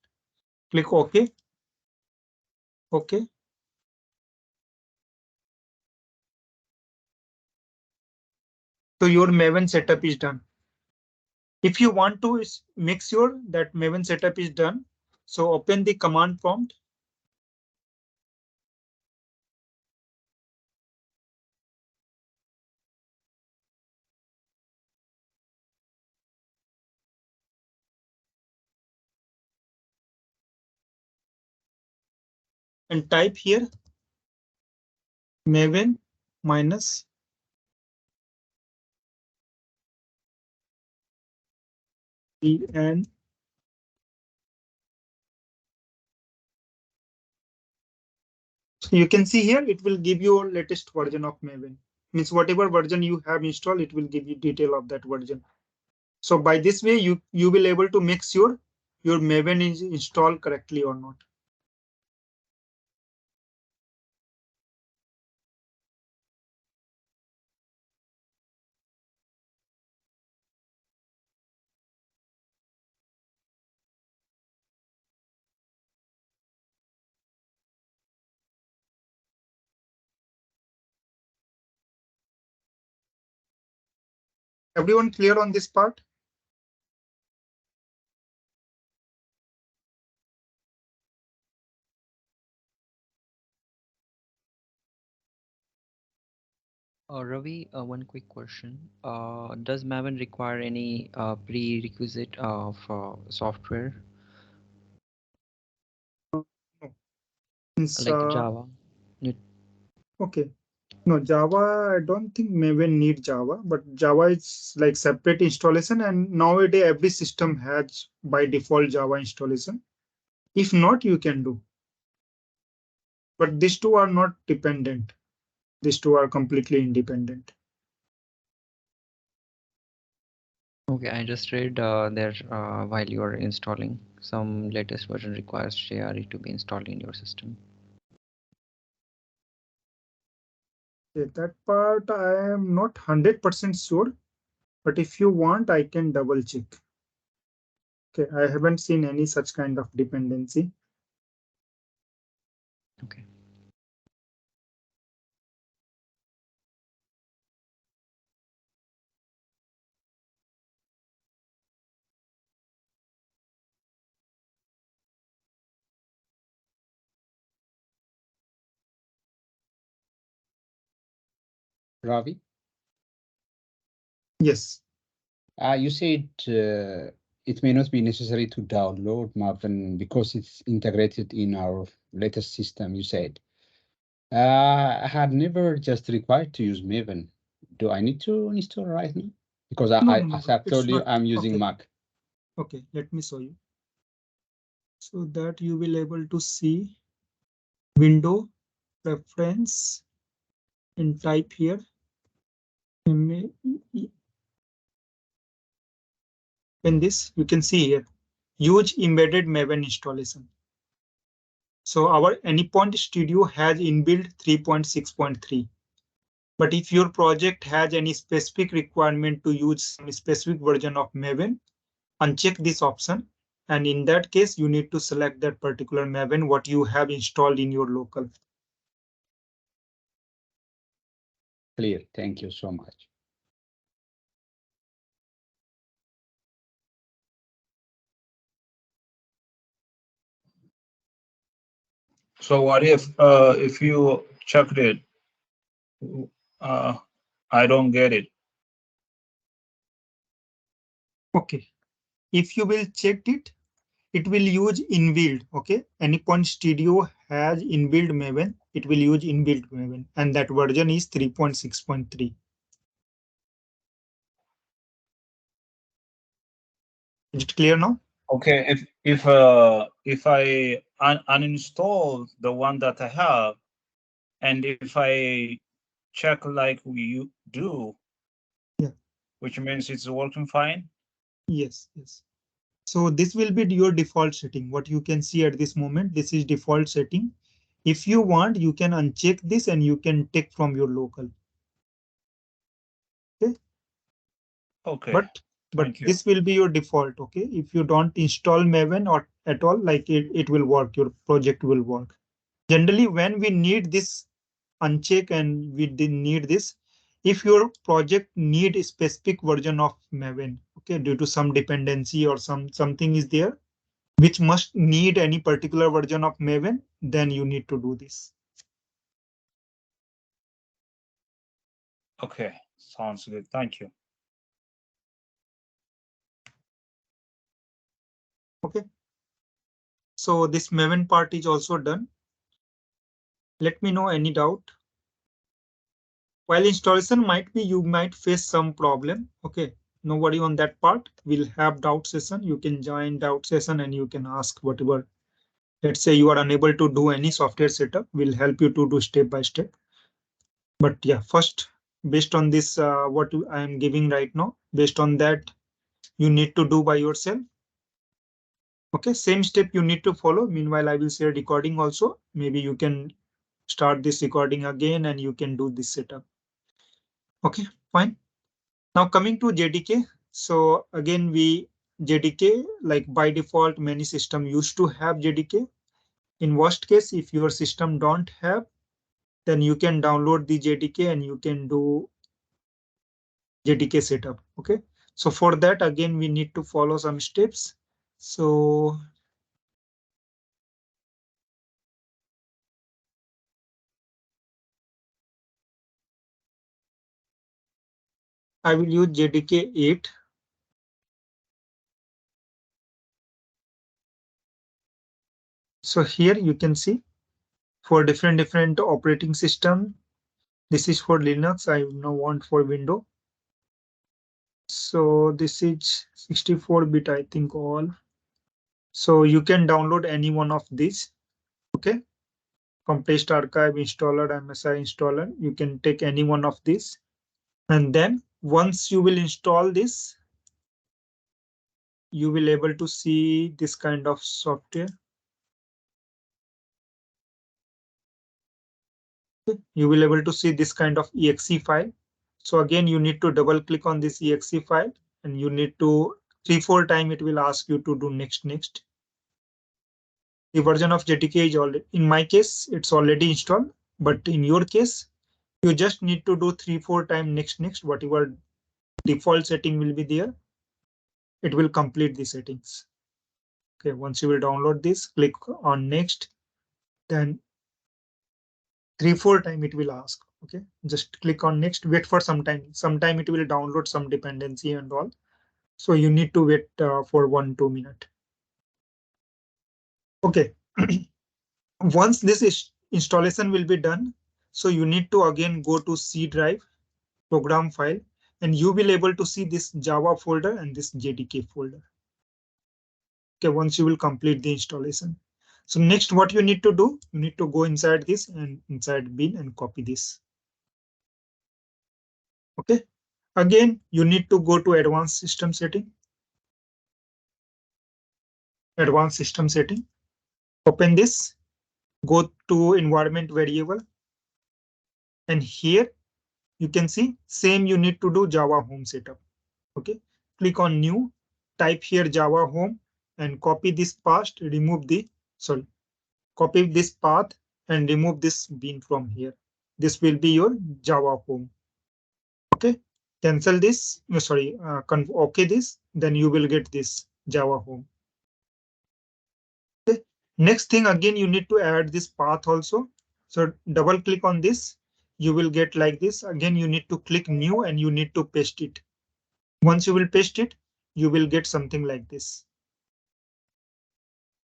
Click OK. OK. So your Maven setup is done. If you want to make sure that Maven setup is done, so open the command prompt. And type here Maven minus and so you can see here it will give you latest version of Maven. Means whatever version you have installed, it will give you detail of that version. So by this way, you will able to make sure your Maven is installed correctly or not. Everyone clear on this part? Ravi, one quick question. Does Maven require any prerequisite of software No. Means, like Java? okay. No, Java, I don't think Maven need Java, but Java is like separate installation, and nowadays every system has by default Java installation. If not, you can do. But these two are not dependent. These two are completely independent. Okay, I just read there while you are installing, some latest version requires JRE to be installed in your system. Okay, that part I am not 100% sure, but if you want, I can double check. Okay, I haven't seen any such kind of dependency. Okay. Ravi, Yes. you said it may not be necessary to download Maven because it's integrated in our latest system, you said. I had never just required to use Maven. Do I need to install right now? Because No, as I've it's told you, not. I'm using Okay. Mac. Okay, let me show you. So that you will able to see window preference and type here. In this, you can see here, use embedded Maven installation. So our Anypoint Studio has inbuilt 3.6.3. But if your project has any specific requirement to use some specific version of Maven, uncheck this option. And in that case, you need to select that particular Maven, what you have installed in your local. Clear. Thank you so much. So what if you checked it? I don't get it. Okay. If you will check it, it will use inbuilt. Okay. Anypoint Studio has inbuilt Maven, it will use inbuilt Maven, and that version is 3.6.3. Is it clear now? Okay, if I uninstall the one that I have, and if I check like we do, Yeah. which means it's working fine. Yes, yes. So this will be your default setting. What you can see at this moment, this is default setting. If you want, you can uncheck this and you can take from your local. Okay. Okay. But this will be your default. Okay. If you don't install Maven or at all, like it will work. Your project will work. Generally, when we need this uncheck and we didn't need this, if your project need a specific version of Maven, okay, due to some dependency or something is there, which must need any particular version of Maven, then you need to do this. Okay, sounds good. Thank you. Okay. So this Maven part is also done. Let me know any doubt. While installation might be, you might face some problem. Okay. Nobody on that part will have doubt session. You can join doubt session and you can ask whatever. Let's say you are unable to do any software setup, we'll help you to do step by step. But yeah, first, based on this, what I am giving right now, based on that, you need to do by yourself. Okay, same step you need to follow. Meanwhile, I will share recording also. Maybe you can start this recording again and you can do this setup. Okay, fine. Now coming to JDK. So again, JDK, like by default, many system used to have JDK. In worst case, if your system don't have, then you can download the JDK and you can do JDK setup. Okay. So for that, again, we need to follow some steps. So I will use JDK 8. So here you can see for different operating system. This is for Linux. I now want for Windows. So this is 64-bit, I think all. So you can download any one of these. Okay. From Paste Archive installer, MSI installer. You can take any one of these. And then once you will install this, you will able to see this kind of software. You will able to see this kind of exe file. So again, you need to double click on this exe file and you need to 3-4 times it will ask you to do next. The version of JTK is already, in my case, it's already installed, but in your case, you just need to do 3-4 times next, whatever default setting will be there. It will complete the settings. Okay, once you will download this, click on next, then 3-4 times it will ask. Okay, just click on next, wait for some time. Sometime it will download some dependency and all. So you need to wait for 1-2 minutes. Okay. Once this installation will be done, so you need to again go to C drive, program file, and you will able to see this Java folder and this JDK folder. Okay, once you will complete the installation. So next, what you need to do, you need to go inside this and inside bin and copy this. Okay. Again, you need to go to advanced system setting. Advanced system setting. Open this. Go to environment variable. And here you can see same you need to do Java home setup. Okay. Click on new. Type here Java home and copy this path. Copy this path and remove this bin from here. This will be your Java home. Okay. Cancel this. Okay this. Then you will get this Java home. Okay. Next thing again, you need to add this path also. So double click on this. You will get like this. Again, you need to click new and you need to paste it. Once you will paste it, you will get something like this.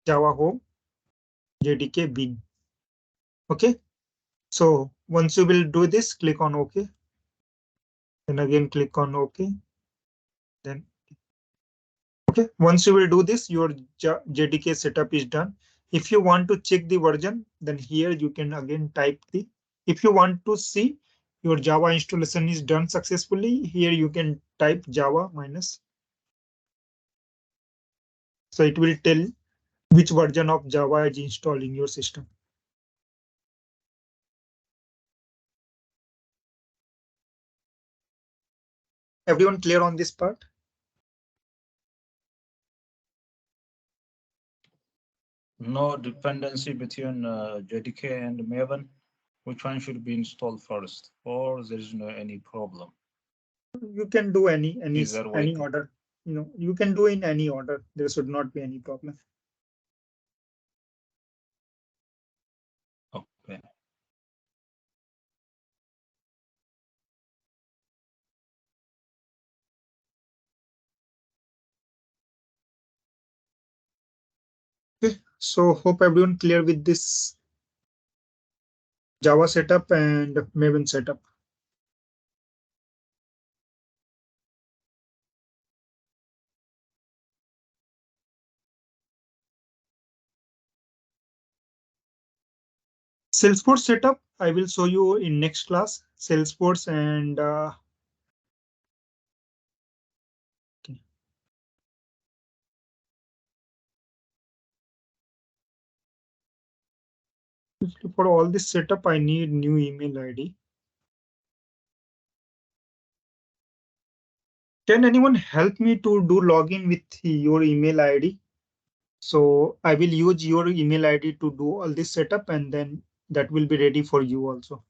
Java home, JDK bin. Okay, so once you will do this, click on OK. Then again click on OK. Then okay, once you will do this, your JDK setup is done. If you want to check the version, then here you can again type the. If you want to see your Java installation is done successfully, here you can type Java minus. So it will tell which version of Java is installed in your system. Everyone clear on this part? No dependency between JDK and Maven. Which one should be installed first, or there is no any problem? You can do any Either way. order. You can do in any order. There should not be any problem. Okay. Okay, so hope everyone clear with this Java setup and Maven setup. Salesforce setup, I will show you in next class. Salesforce and okay. For all this setup, I need new email ID. Can anyone help me to do login with your email ID? So I will use your email ID to do all this setup, and then that will be ready for you also.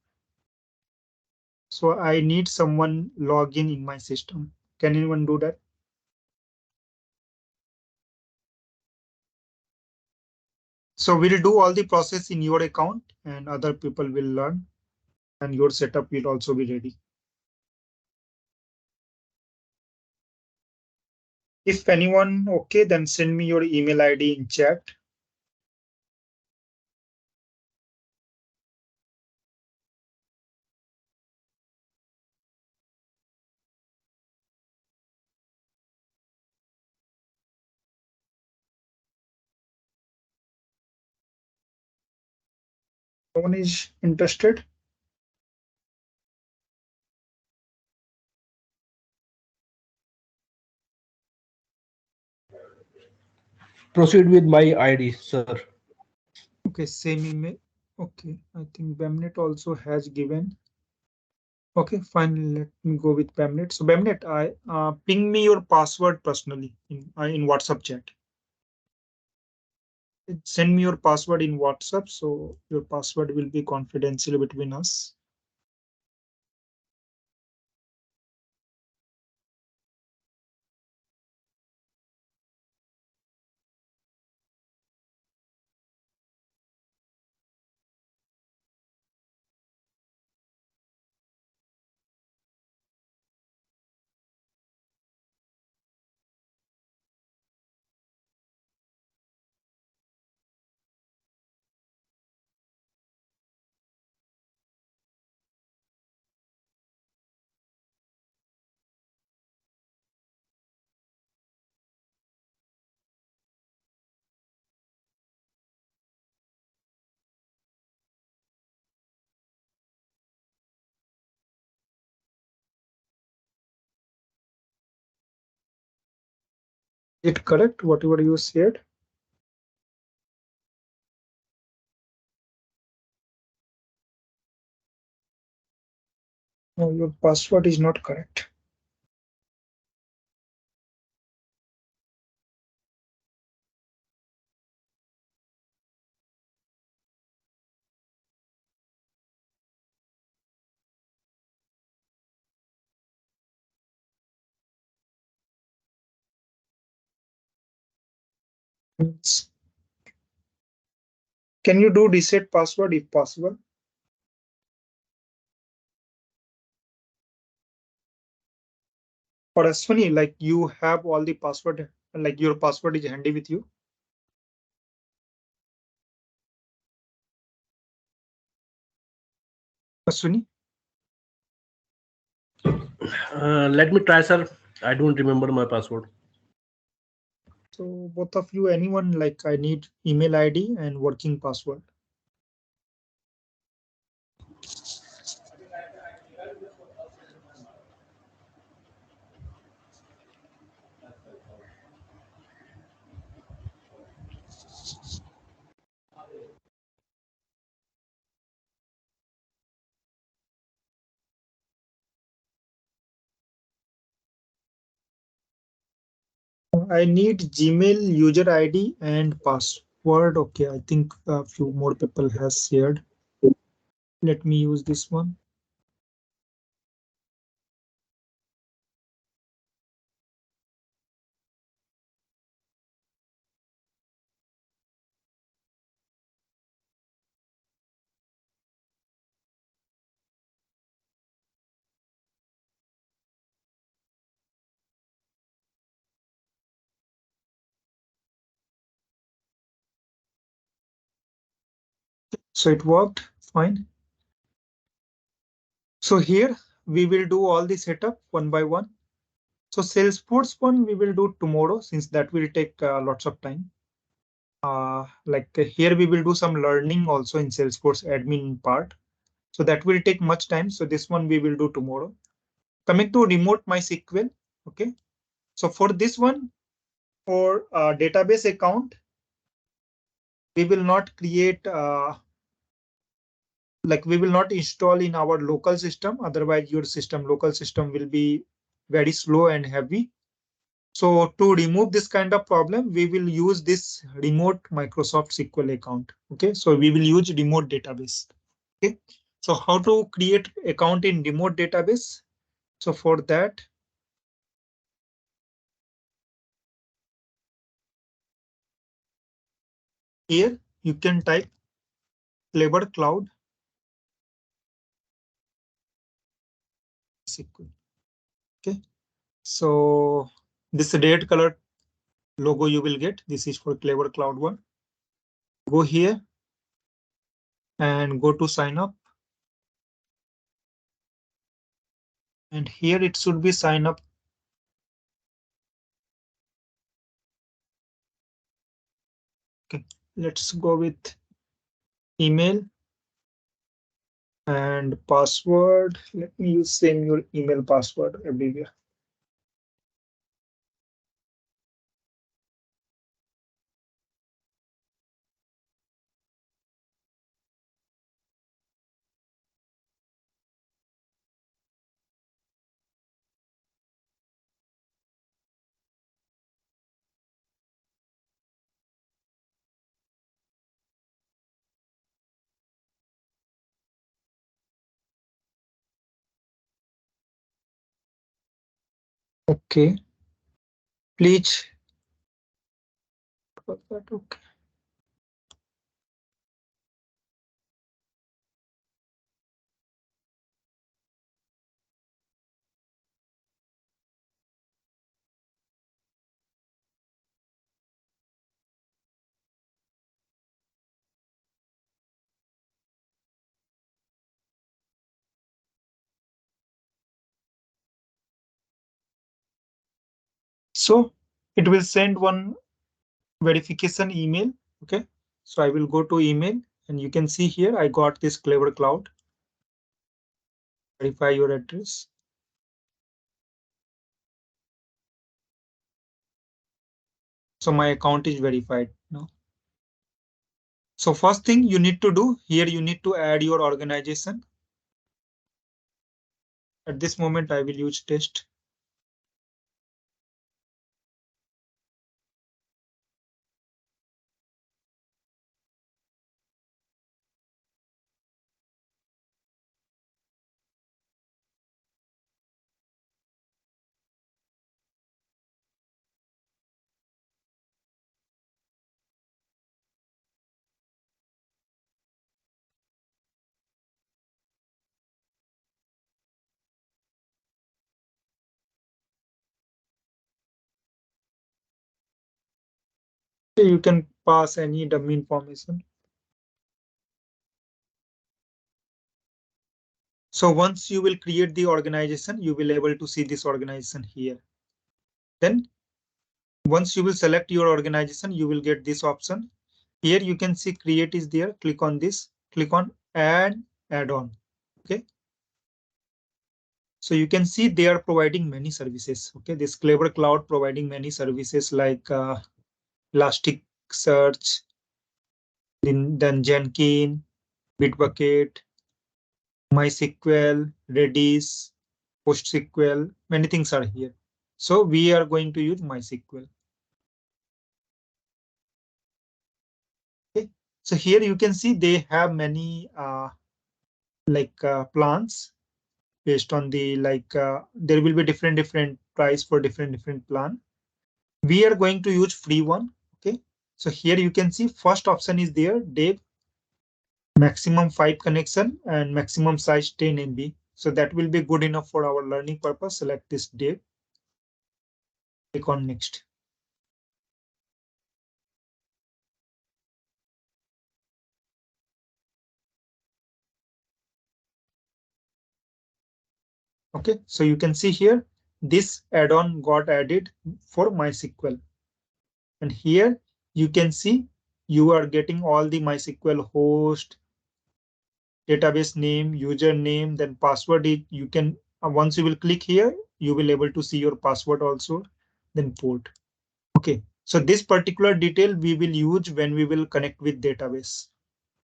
So I need someone login in my system. Can anyone do that? So we'll do all the process in your account and other people will learn and your setup will also be ready. If anyone okay, then send me your email ID in chat. No one is interested. Proceed with my ID, sir. Okay, same email. Okay, I think Bamnet also has given. Okay, fine. Let me go with Bamnet. So Bamnet, I ping me your password personally in WhatsApp chat. Send me your password in WhatsApp, so your password will be confidential between us. Is it correct, whatever you said? No, your password is not correct. Can you do reset password if possible? Or Aswani, like you have all the password, like your password is handy with you. Aswini? Let me try, sir. I don't remember my password. So both of you, anyone, like I need email ID and working password. I need Gmail user ID and password. Okay, I think a few more people has shared. Let me use this one. So it worked fine. So here we will do all the setup one by one. So Salesforce one we will do tomorrow since that will take lots of time. Here we will do some learning also in Salesforce admin part. So that will take much time. So this one we will do tomorrow. Coming to remote MySQL. Okay. So for this one, for database account, we will not create we will not install in our local system. Otherwise, your local system will be very slow and heavy. So to remove this kind of problem, we will use this remote Microsoft SQL account. Okay, so we will use remote database. Okay, so how to create account in remote database? So for that, here you can type Clever Cloud SQL. Okay, so this red color logo you will get. This is for Clever Cloud one. Go here and go to sign up. And here it should be sign up. Okay, let's go with email and password. Let me use same your email password everywhere. Okay, please. Okay. So it will send one verification email. Okay, so I will go to email and you can see here I got this Clever Cloud. Verify your address. So my account is verified now. So first thing you need to do here, you need to add your organization. At this moment, I will use test. You can pass any dummy information. So once you will create the organization, you will able to see this organization here. Then once you will select your organization, you will get this option. Here you can see create is there. Click on this, click on add add-on. Okay. So you can see they are providing many services. Okay. This Clever Cloud providing many services like Elasticsearch, then Jenkins, Bitbucket, MySQL, Redis, PostgreSQL, many things are here. So we are going to use MySQL. Okay. So here you can see they have many plans based on the there will be different price for different plan. We are going to use free one. Okay. So here you can see first option is there, Dev, maximum 5 connection and maximum size 10 MB. So that will be good enough for our learning purpose. Select this Dev. Click on next. Okay, so you can see here this add-on got added for MySQL. And here you can see you are getting all the MySQL host, database name, username, then password. You can once you will click here, you will able to see your password also, then port. Okay, so this particular detail we will use when we will connect with database.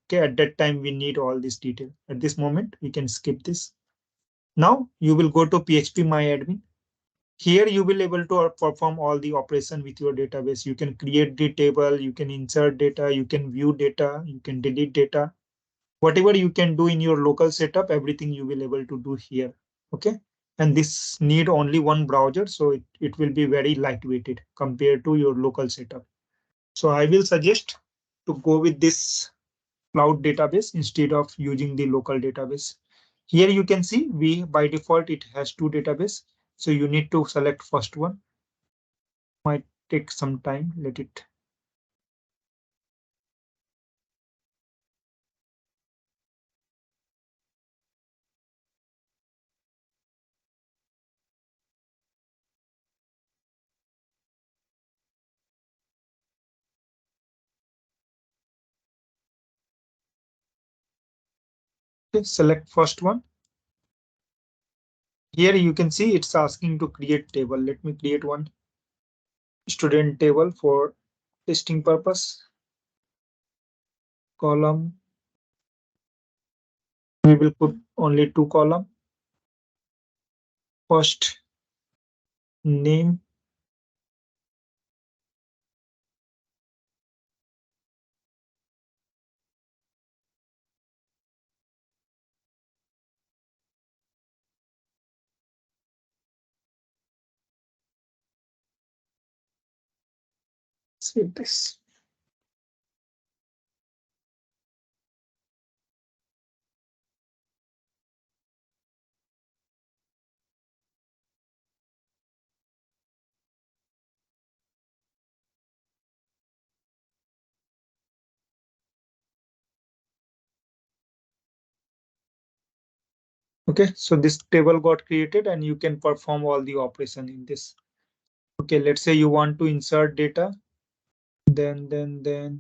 Okay, at that time we need all this detail. At this moment, we can skip this. Now you will go to phpMyAdmin. Here you will able to perform all the operation with your database. You can create the table, you can insert data, you can view data, you can delete data. Whatever you can do in your local setup, everything you will able to do here. Okay. And this need only one browser, so it will be very lightweighted compared to your local setup. So I will suggest to go with this cloud database instead of using the local database. Here you can see we by default it has two database. So you need to select first one. Might take some time. Let it. Okay, select first one. Here you can see it's asking to create table. Let me create one student table for testing purpose. Column. We will put only two column. First name. Save this. Okay, so this table got created and you can perform all the operation in this. Okay, let's say you want to insert data. Then there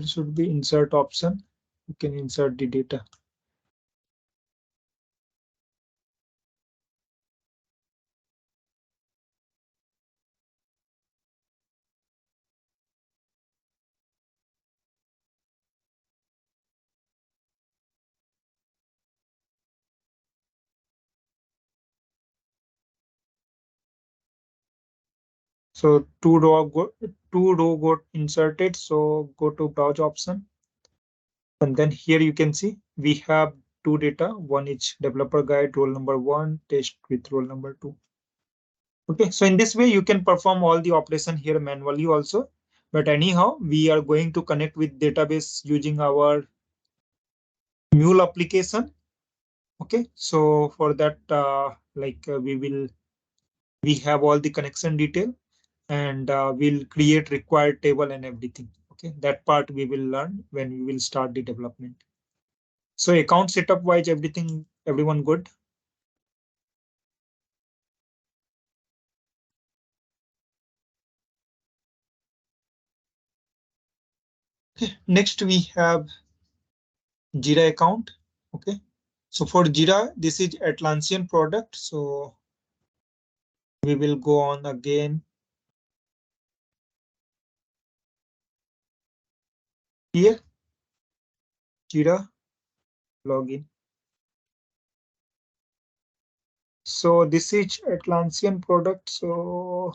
should be insert option. You can insert the data. So two row got inserted. So go to browse option. And then here you can see we have two data. One is developer guide roll number 1, test with roll number 2. Okay, so in this way you can perform all the operation here manually also. But anyhow, we are going to connect with database using our Mule application. Okay, so for that, we have all the connection detail and we'll create required table and everything. Okay, that part we will learn when we will start the development. So account setup wise, everyone good? Okay, next we have Jira account. Okay, so for Jira, this is Atlassian product. So we will go on again here, Jira login. So this is Atlassian product. So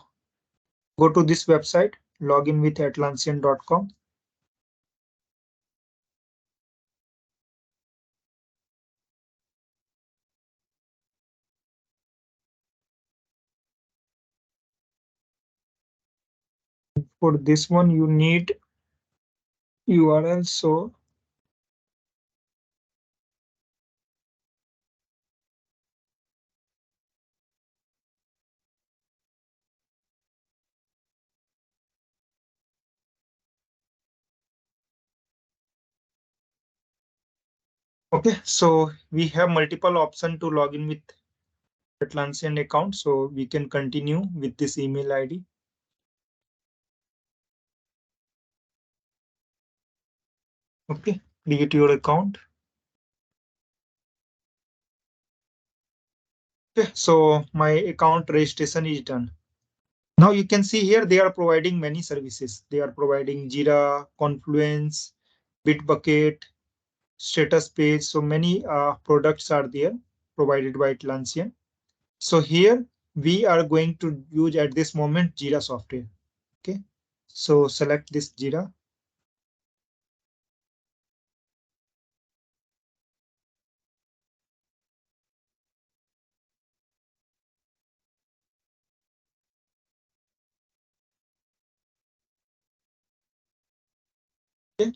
go to this website, login with atlassian.com. For this one, you need URL. So okay, so we have multiple options to log in with Atlassian account. So we can continue with this email ID. Okay, create your account. Okay, so my account registration is done. Now you can see here they are providing many services. They are providing Jira, Confluence, Bitbucket, status page. So many products are there provided by Atlassian. So here we are going to use at this moment Jira software. Okay, so select this Jira. Okay,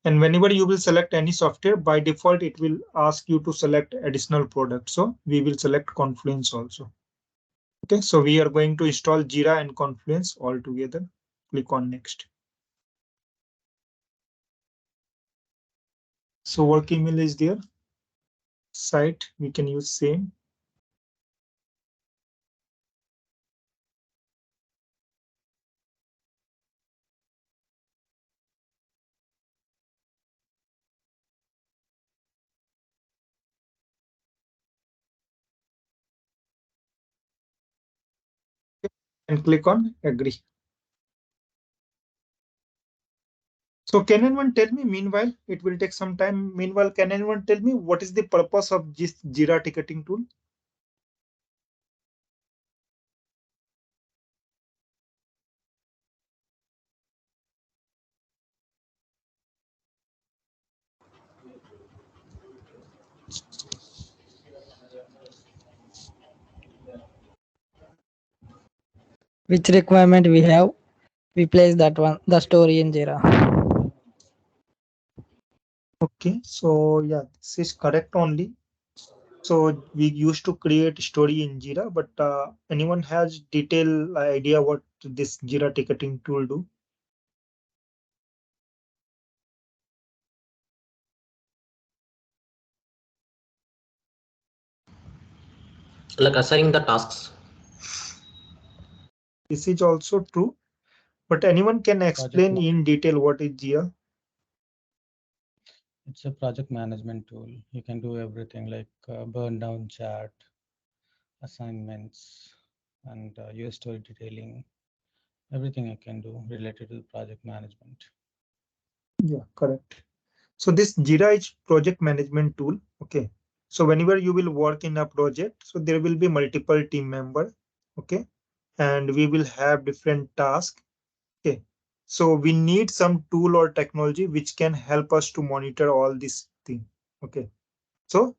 and whenever you will select any software, by default it will ask you to select additional product. So we will select Confluence also. Okay, so we are going to install Jira and Confluence all together. Click on next. So work email is there. Site we can use same. And click on agree. So can anyone tell me, meanwhile, it will take some time. Meanwhile, can anyone tell me what is the purpose of this Jira ticketing tool? Which requirement we have, we place that one, the story in Jira. Okay, so yeah, this is correct only. So we used to create story in Jira, but anyone has detailed idea what this Jira ticketing tool do? Like assigning the tasks. This is also true, but anyone can explain in detail what is Jira? It's a project management tool. You can do everything like burn down chart, assignments, and your story detailing. Everything you can do related to project management. Yeah, correct. So this Jira is project management tool. Okay. So whenever you will work in a project, so there will be multiple team member. Okay. And we will have different tasks. Okay. So we need some tool or technology which can help us to monitor all this thing. Okay. So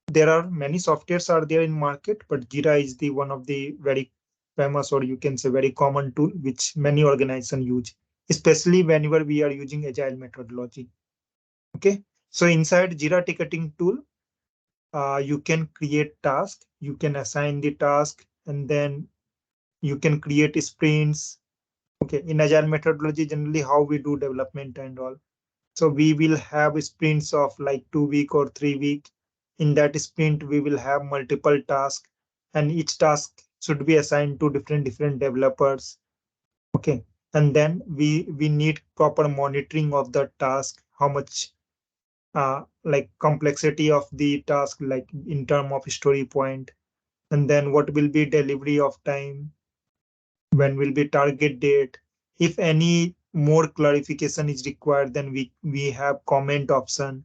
there are many softwares are there in market, but Jira is the one of the very famous, or you can say very common tool which many organizations use, especially whenever we are using agile methodology. Okay, so inside Jira ticketing tool, you can create task, you can assign the task, and then you can create sprints, Okay, in agile methodology, generally how we do development and all. So we will have sprints of like 2 week or 3 week. In that sprint, we will have multiple tasks, and each task should be assigned to different developers. Okay, and then we need proper monitoring of the task, how much like complexity of the task, like in term of story point, and then what will be delivery of time, when will be target date. If any more clarification is required, then we have comment option.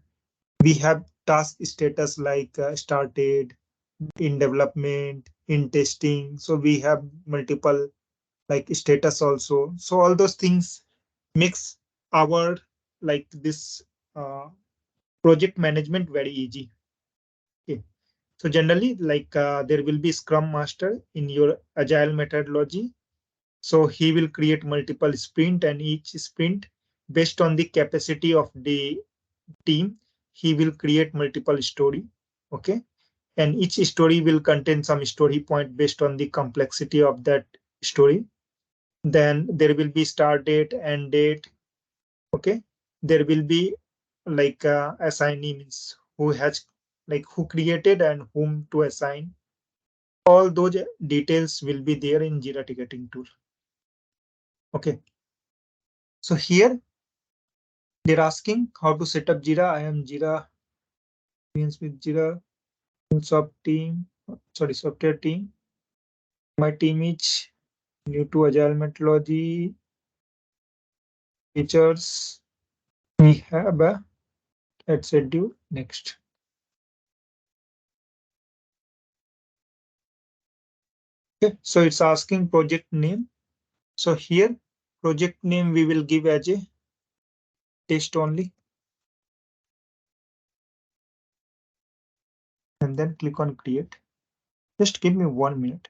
We have task status like started, in development, in testing. So we have multiple like status also. So all those things makes our like this uh, project management very easy. Okay. So generally, like there will be Scrum Master in your agile methodology. So he will create multiple sprint, and each sprint based on the capacity of the team, he will create multiple story. Okay. And each story will contain some story point based on the complexity of that story. Then there will be start date, end date. Okay. There will be like assignee, means who has like who created and whom to assign. All those details will be there in Jira ticketing tool. Okay. So here they're asking how to set up Jira. I am Jira experience with Jira Mulesoft team. Sorry, software team. My team is new to agile methodology features. We have a let's schedule next. Okay, so it's asking project name. So here project name we will give as a test only, and then click on create. Just give me 1 minute.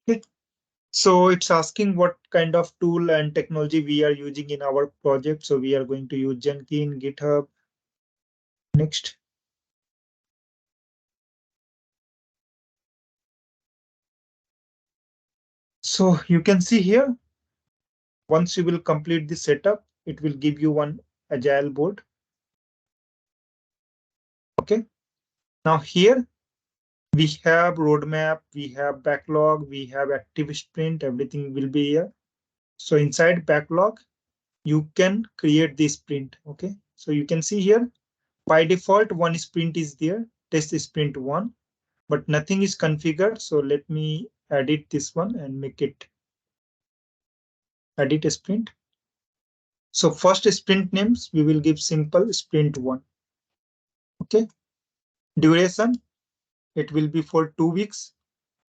Okay. So it's asking what kind of tool and technology we are using in our project. So we are going to use Jenkins, GitHub. Next. So you can see here, once you will complete the setup, it will give you one agile board. Okay. Now here we have roadmap, we have backlog, we have active sprint, everything will be here. So inside backlog, you can create this sprint. Okay. So you can see here, by default, one sprint is there, test sprint one, but nothing is configured. So let me edit this one and make it edit a sprint. So first sprint names, we will give simple sprint one. Okay. Duration, it will be for 2 weeks.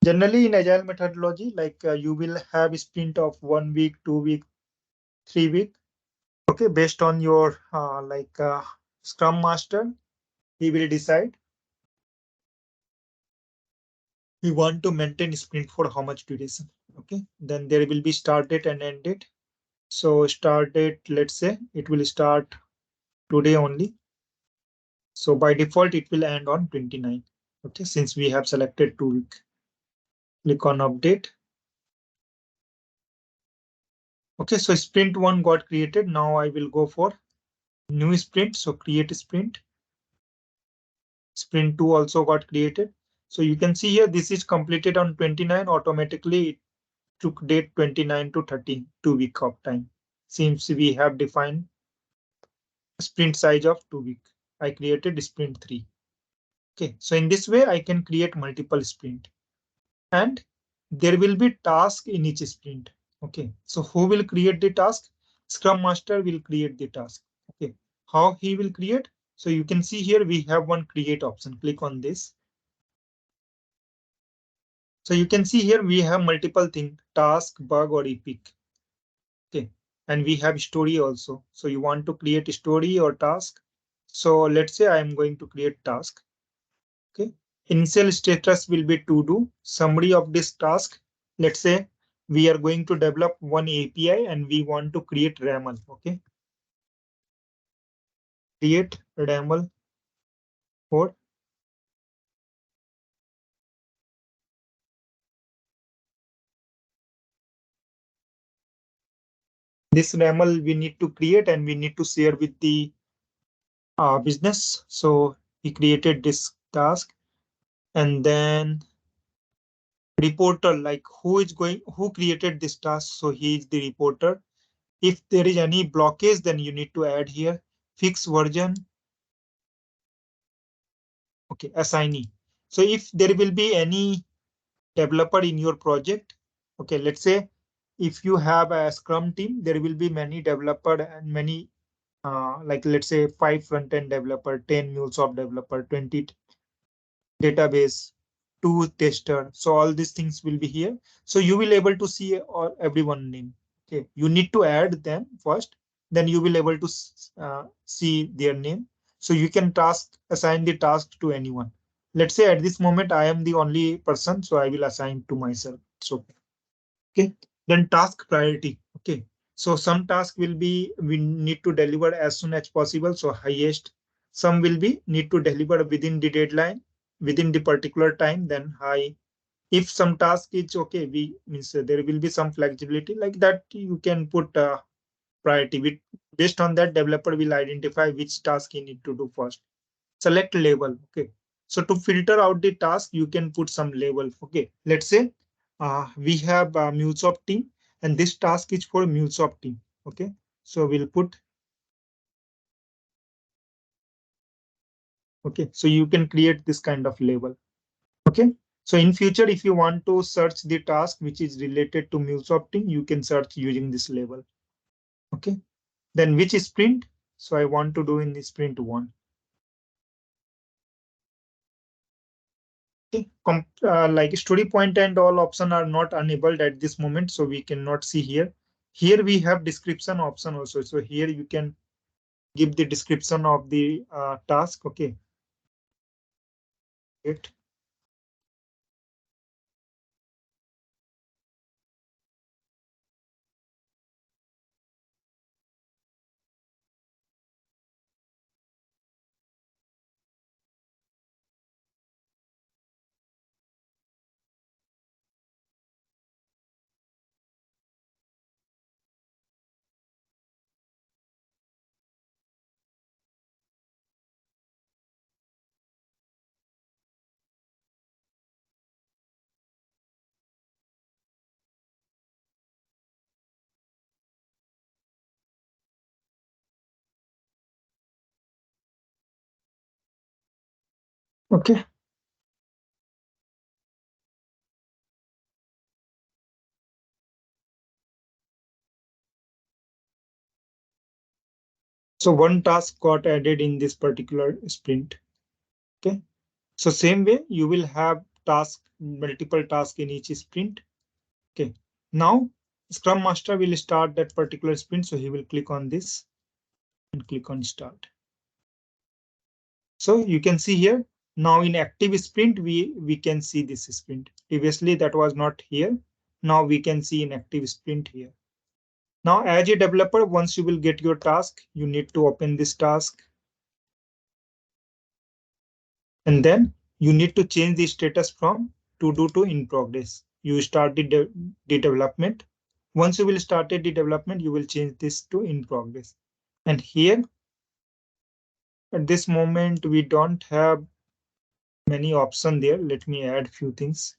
Generally in agile methodology, like you will have a sprint of 1 week, 2 week, 3 week. Okay. Based on your like Scrum Master, he will decide we want to maintain sprint for how much duration. Okay. Then there will be start date and end date. So start date, let's say it will start today only. So by default, it will end on 29. Okay, since we have selected 2 week. Click on update. Okay, so sprint one got created. Now I will go for new sprint. So create a sprint. Sprint 2 also got created. So you can see here, this is completed on 29. Automatically, it took date 29 to 30, 2 week of time. Since we have defined sprint size of 2 week, I created sprint 3. Okay, so in this way, I can create multiple sprint, and there will be task in each sprint. Okay, so who will create the task? Scrum Master will create the task. Okay, how he will create? So you can see here we have one create option. Click on this. So you can see here we have multiple things: task, bug, or epic. Okay, and we have story also. So you want to create a story or task. So let's say I am going to create task. Okay, initial status will be to do. Summary of this task. Let's say we are going to develop one API and we want to create RAML. Okay, create RAML code. This RAML we need to create and we need to share with the business. So we created this task, and then reporter, like who created this task. So he is the reporter. If there is any blockage, then you need to add here fix version. Okay, assignee. So if there will be any developer in your project, okay, let's say if you have a Scrum team, there will be many developer and many like let's say 5 front-end developer, 10 Mulesoft developer, 20 database, 2 tester. So all these things will be here. So you will able to see all everyone name. Okay, you need to add them first, then you will able to see their name. So you can assign the task to anyone. Let's say at this moment I am the only person, so I will assign to myself. So okay, then task priority. Okay, so some task will be we need to deliver as soon as possible, so highest. Some will be need to deliver within the deadline, within the particular time, then high. If some task is okay, we means there will be some flexibility like that. You can put priority with, based on that developer will identify which task he need to do first. Select label. Okay, so to filter out the task, you can put some label. Okay, let's say we have a Mulesoft team, and this task is for Mulesoft team. Okay, so we'll put. Okay, so you can create this kind of label. Okay, so in future, if you want to search the task which is related to Mulesoft team, you can search using this label. Okay, then which is sprint? So I want to do in the sprint 1. Okay, like story point and all option are not enabled at this moment, so we cannot see here. Here we have description option also. So here you can give the description of the task. Okay. It. Okay. So one task got added in this particular sprint. Okay. So same way you will have multiple tasks in each sprint. Okay. Now Scrum Master will start that particular sprint. So he will click on this and click on start. So you can see here now in active sprint, we can see this sprint. Previously that was not here. Now we can see in active sprint here. Now as a developer, once you will get your task, you need to open this task. And then you need to change the status from to do to in progress. You start the development. Once you will start the development, you will change this to in progress. And here at this moment, we don't have many options there. Let me add few things.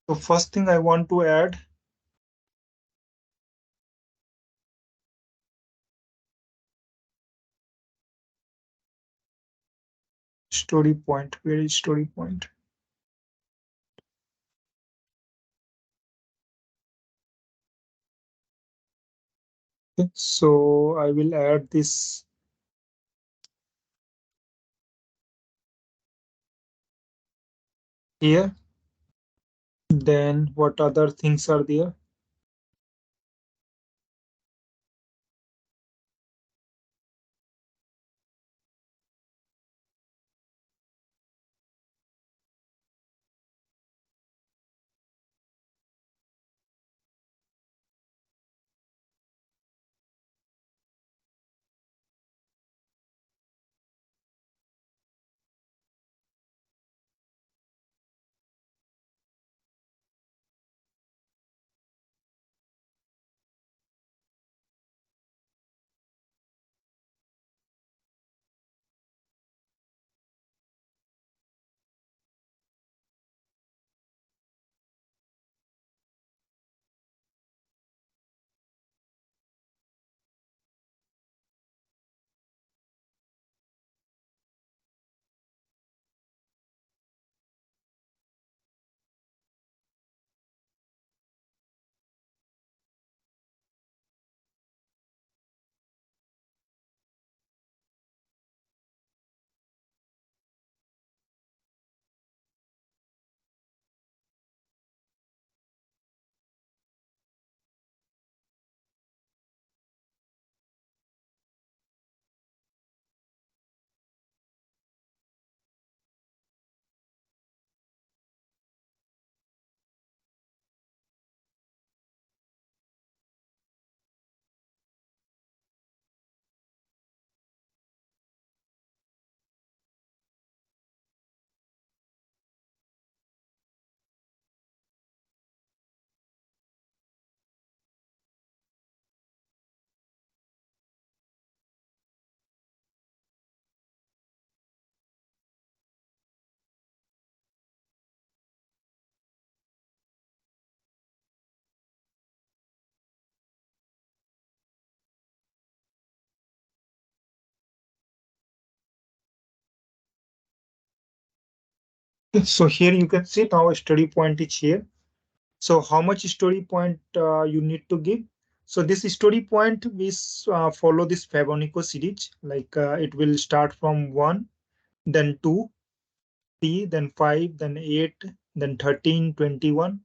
So first thing I want to add, story point. Where is story point? Okay, so I will add this here. Then what other things are there? So here you can see now a study point is here. So how much story point you need to give? So this story point we follow this Fibonacci series. Like it will start from 1, then 2, 3, then 5, then 8, then 13, 21.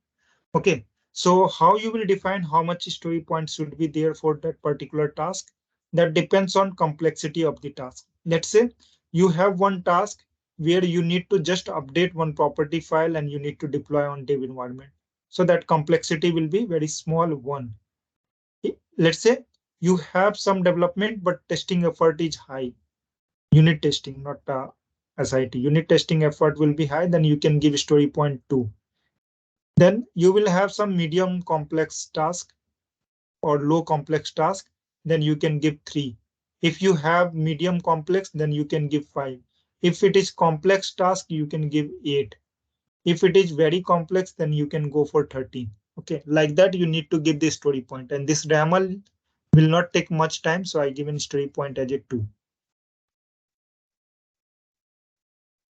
Okay. So how you will define how much story points should be there for that particular task? That depends on complexity of the task. Let's say you have one task where you need to just update one property file and you need to deploy on dev environment. So that complexity will be very small one. Let's say you have some development, but testing effort is high. Unit testing, not SIT. Unit testing effort will be high, then you can give story point 2. Then you will have some medium complex task or low complex task, then you can give 3. If you have medium complex, then you can give 5. If it is complex task, you can give 8. If it is very complex, then you can go for 13. Okay, like that you need to give the story point, and this ramal will not take much time, so I given story point as a 2.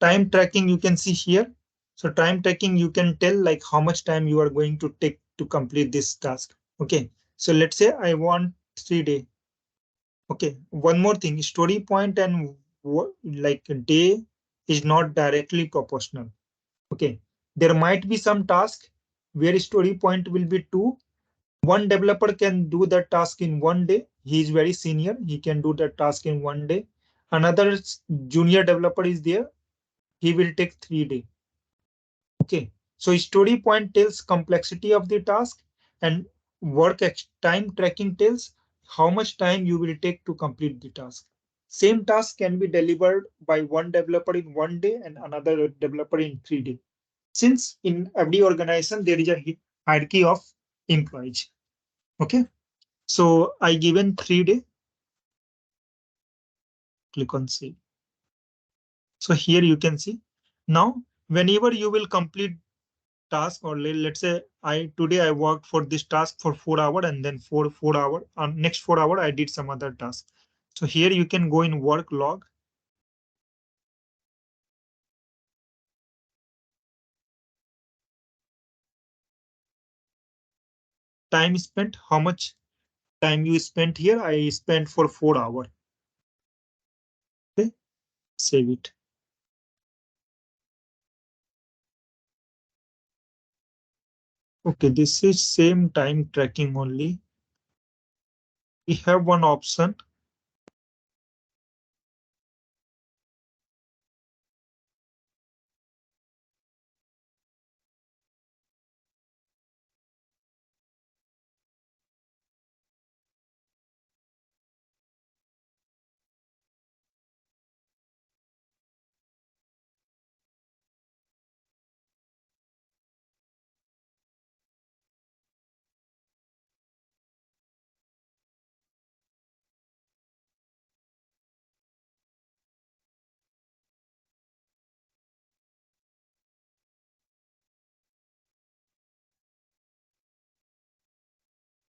Time tracking you can see here. So time tracking, you can tell like how much time you are going to take to complete this task. Okay, so let's say I want 3 days. Okay, one more thing, story point and like day is not directly proportional. Okay, there might be some task where story point will be 2. One developer can do that task in 1 day. He is very senior. He can do that task in 1 day. Another junior developer is there. He will take 3 days. Okay, so story point tells complexity of the task, and time tracking tells how much time you will take to complete the task. Same task can be delivered by one developer in 1 day and another developer in 3 days. Since in every organization there is a hierarchy of employees. Okay, so I given 3 day, click on save. So here you can see now whenever you will complete task, or let's say today I worked for this task for 4 hours, and then for 4 hours on next 4 hours I did some other task. So here you can go in work log. Time spent, how much time you spent here? I spent for 4 hours. Okay, save it. Okay, this is same time tracking only. We have one option.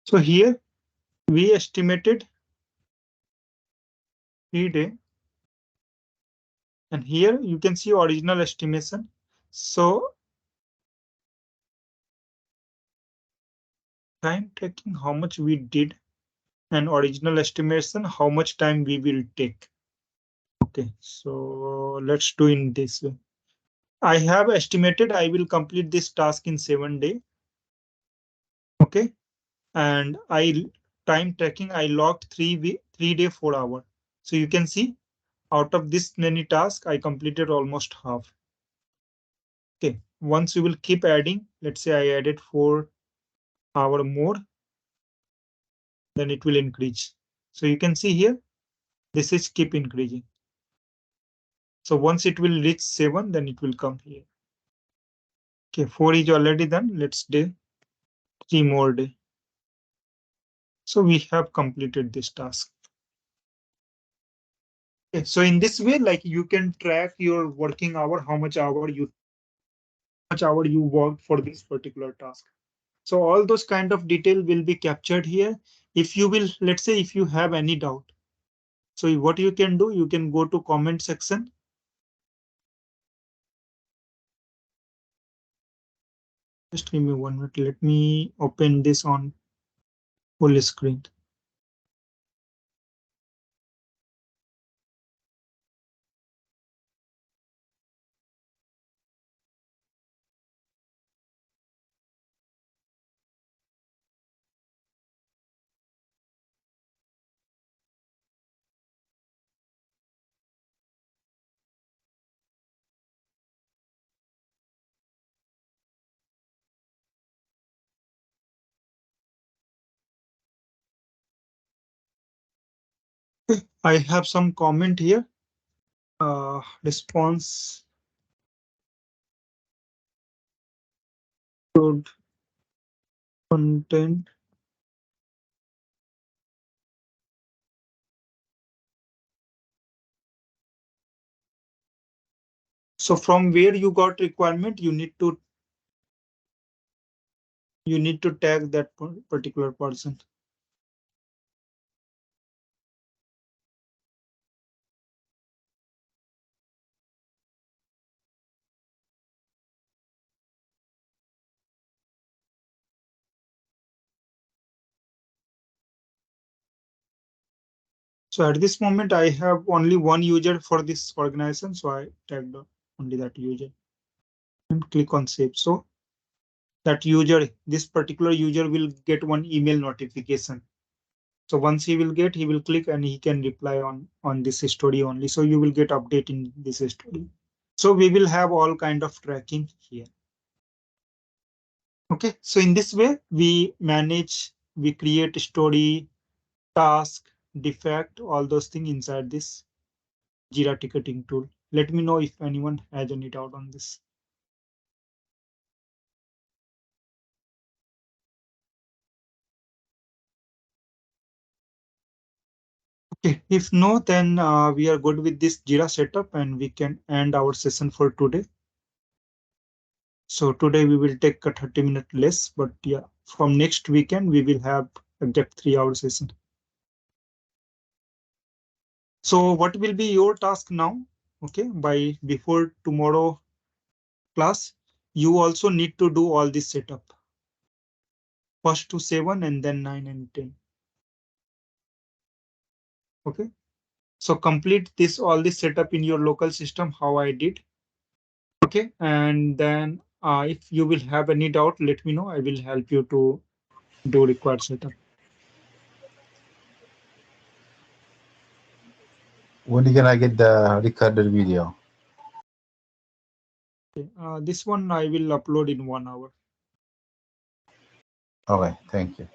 So here we estimated 3 day, and here you can see original estimation. So time tracking, how much we did, and original estimation, how much time we will take. Okay, so let's do in this way. I have estimated I will complete this task in 7 days. Okay, and I time tracking, I logged 3 day 4 hours. So you can see out of this many tasks, I completed almost half. Okay, once we will keep adding, let's say I added 4 hours more, then it will increase. So you can see here, this is keep increasing. So once it will reach 7, then it will come here. Okay, 4 is already done. Let's do 3 more day. So we have completed this task. Okay, so in this way, like you can track your working hour, how much hour you worked for this particular task. So all those kind of detail will be captured here. If you will, let's say if you have any doubt, so what you can do, you can go to comment section. Just give me 1 minute. Let me open this on full screen. I have some comment here. Response good content. So from where you got requirement, you need to tag that particular person. So at this moment, I have only one user for this organization, so I tagged only that user and click on save. So that user, this particular user will get one email notification. So once he will get, he will click and he can reply on this story only. So you will get update in this story. So we will have all kind of tracking here. Okay, so in this way, we manage, we create story, task, defect, all those things inside this Jira ticketing tool. Let me know if anyone has any doubt on this. Okay, if no, then we are good with this Jira setup and we can end our session for today. So today we will take a 30-minute less, but yeah, from next weekend we will have a depth 3-hour session. So what will be your task now? Okay, by before tomorrow class, you also need to do all this setup. First to 7 and then 9 and 10. Okay, so complete this all this setup in your local system how I did. Okay, and then if you will have any doubt, let me know. I will help you to do required setup. When you gonna get the recorded video? Okay, this one I will upload in 1 hour. Okay, thank you.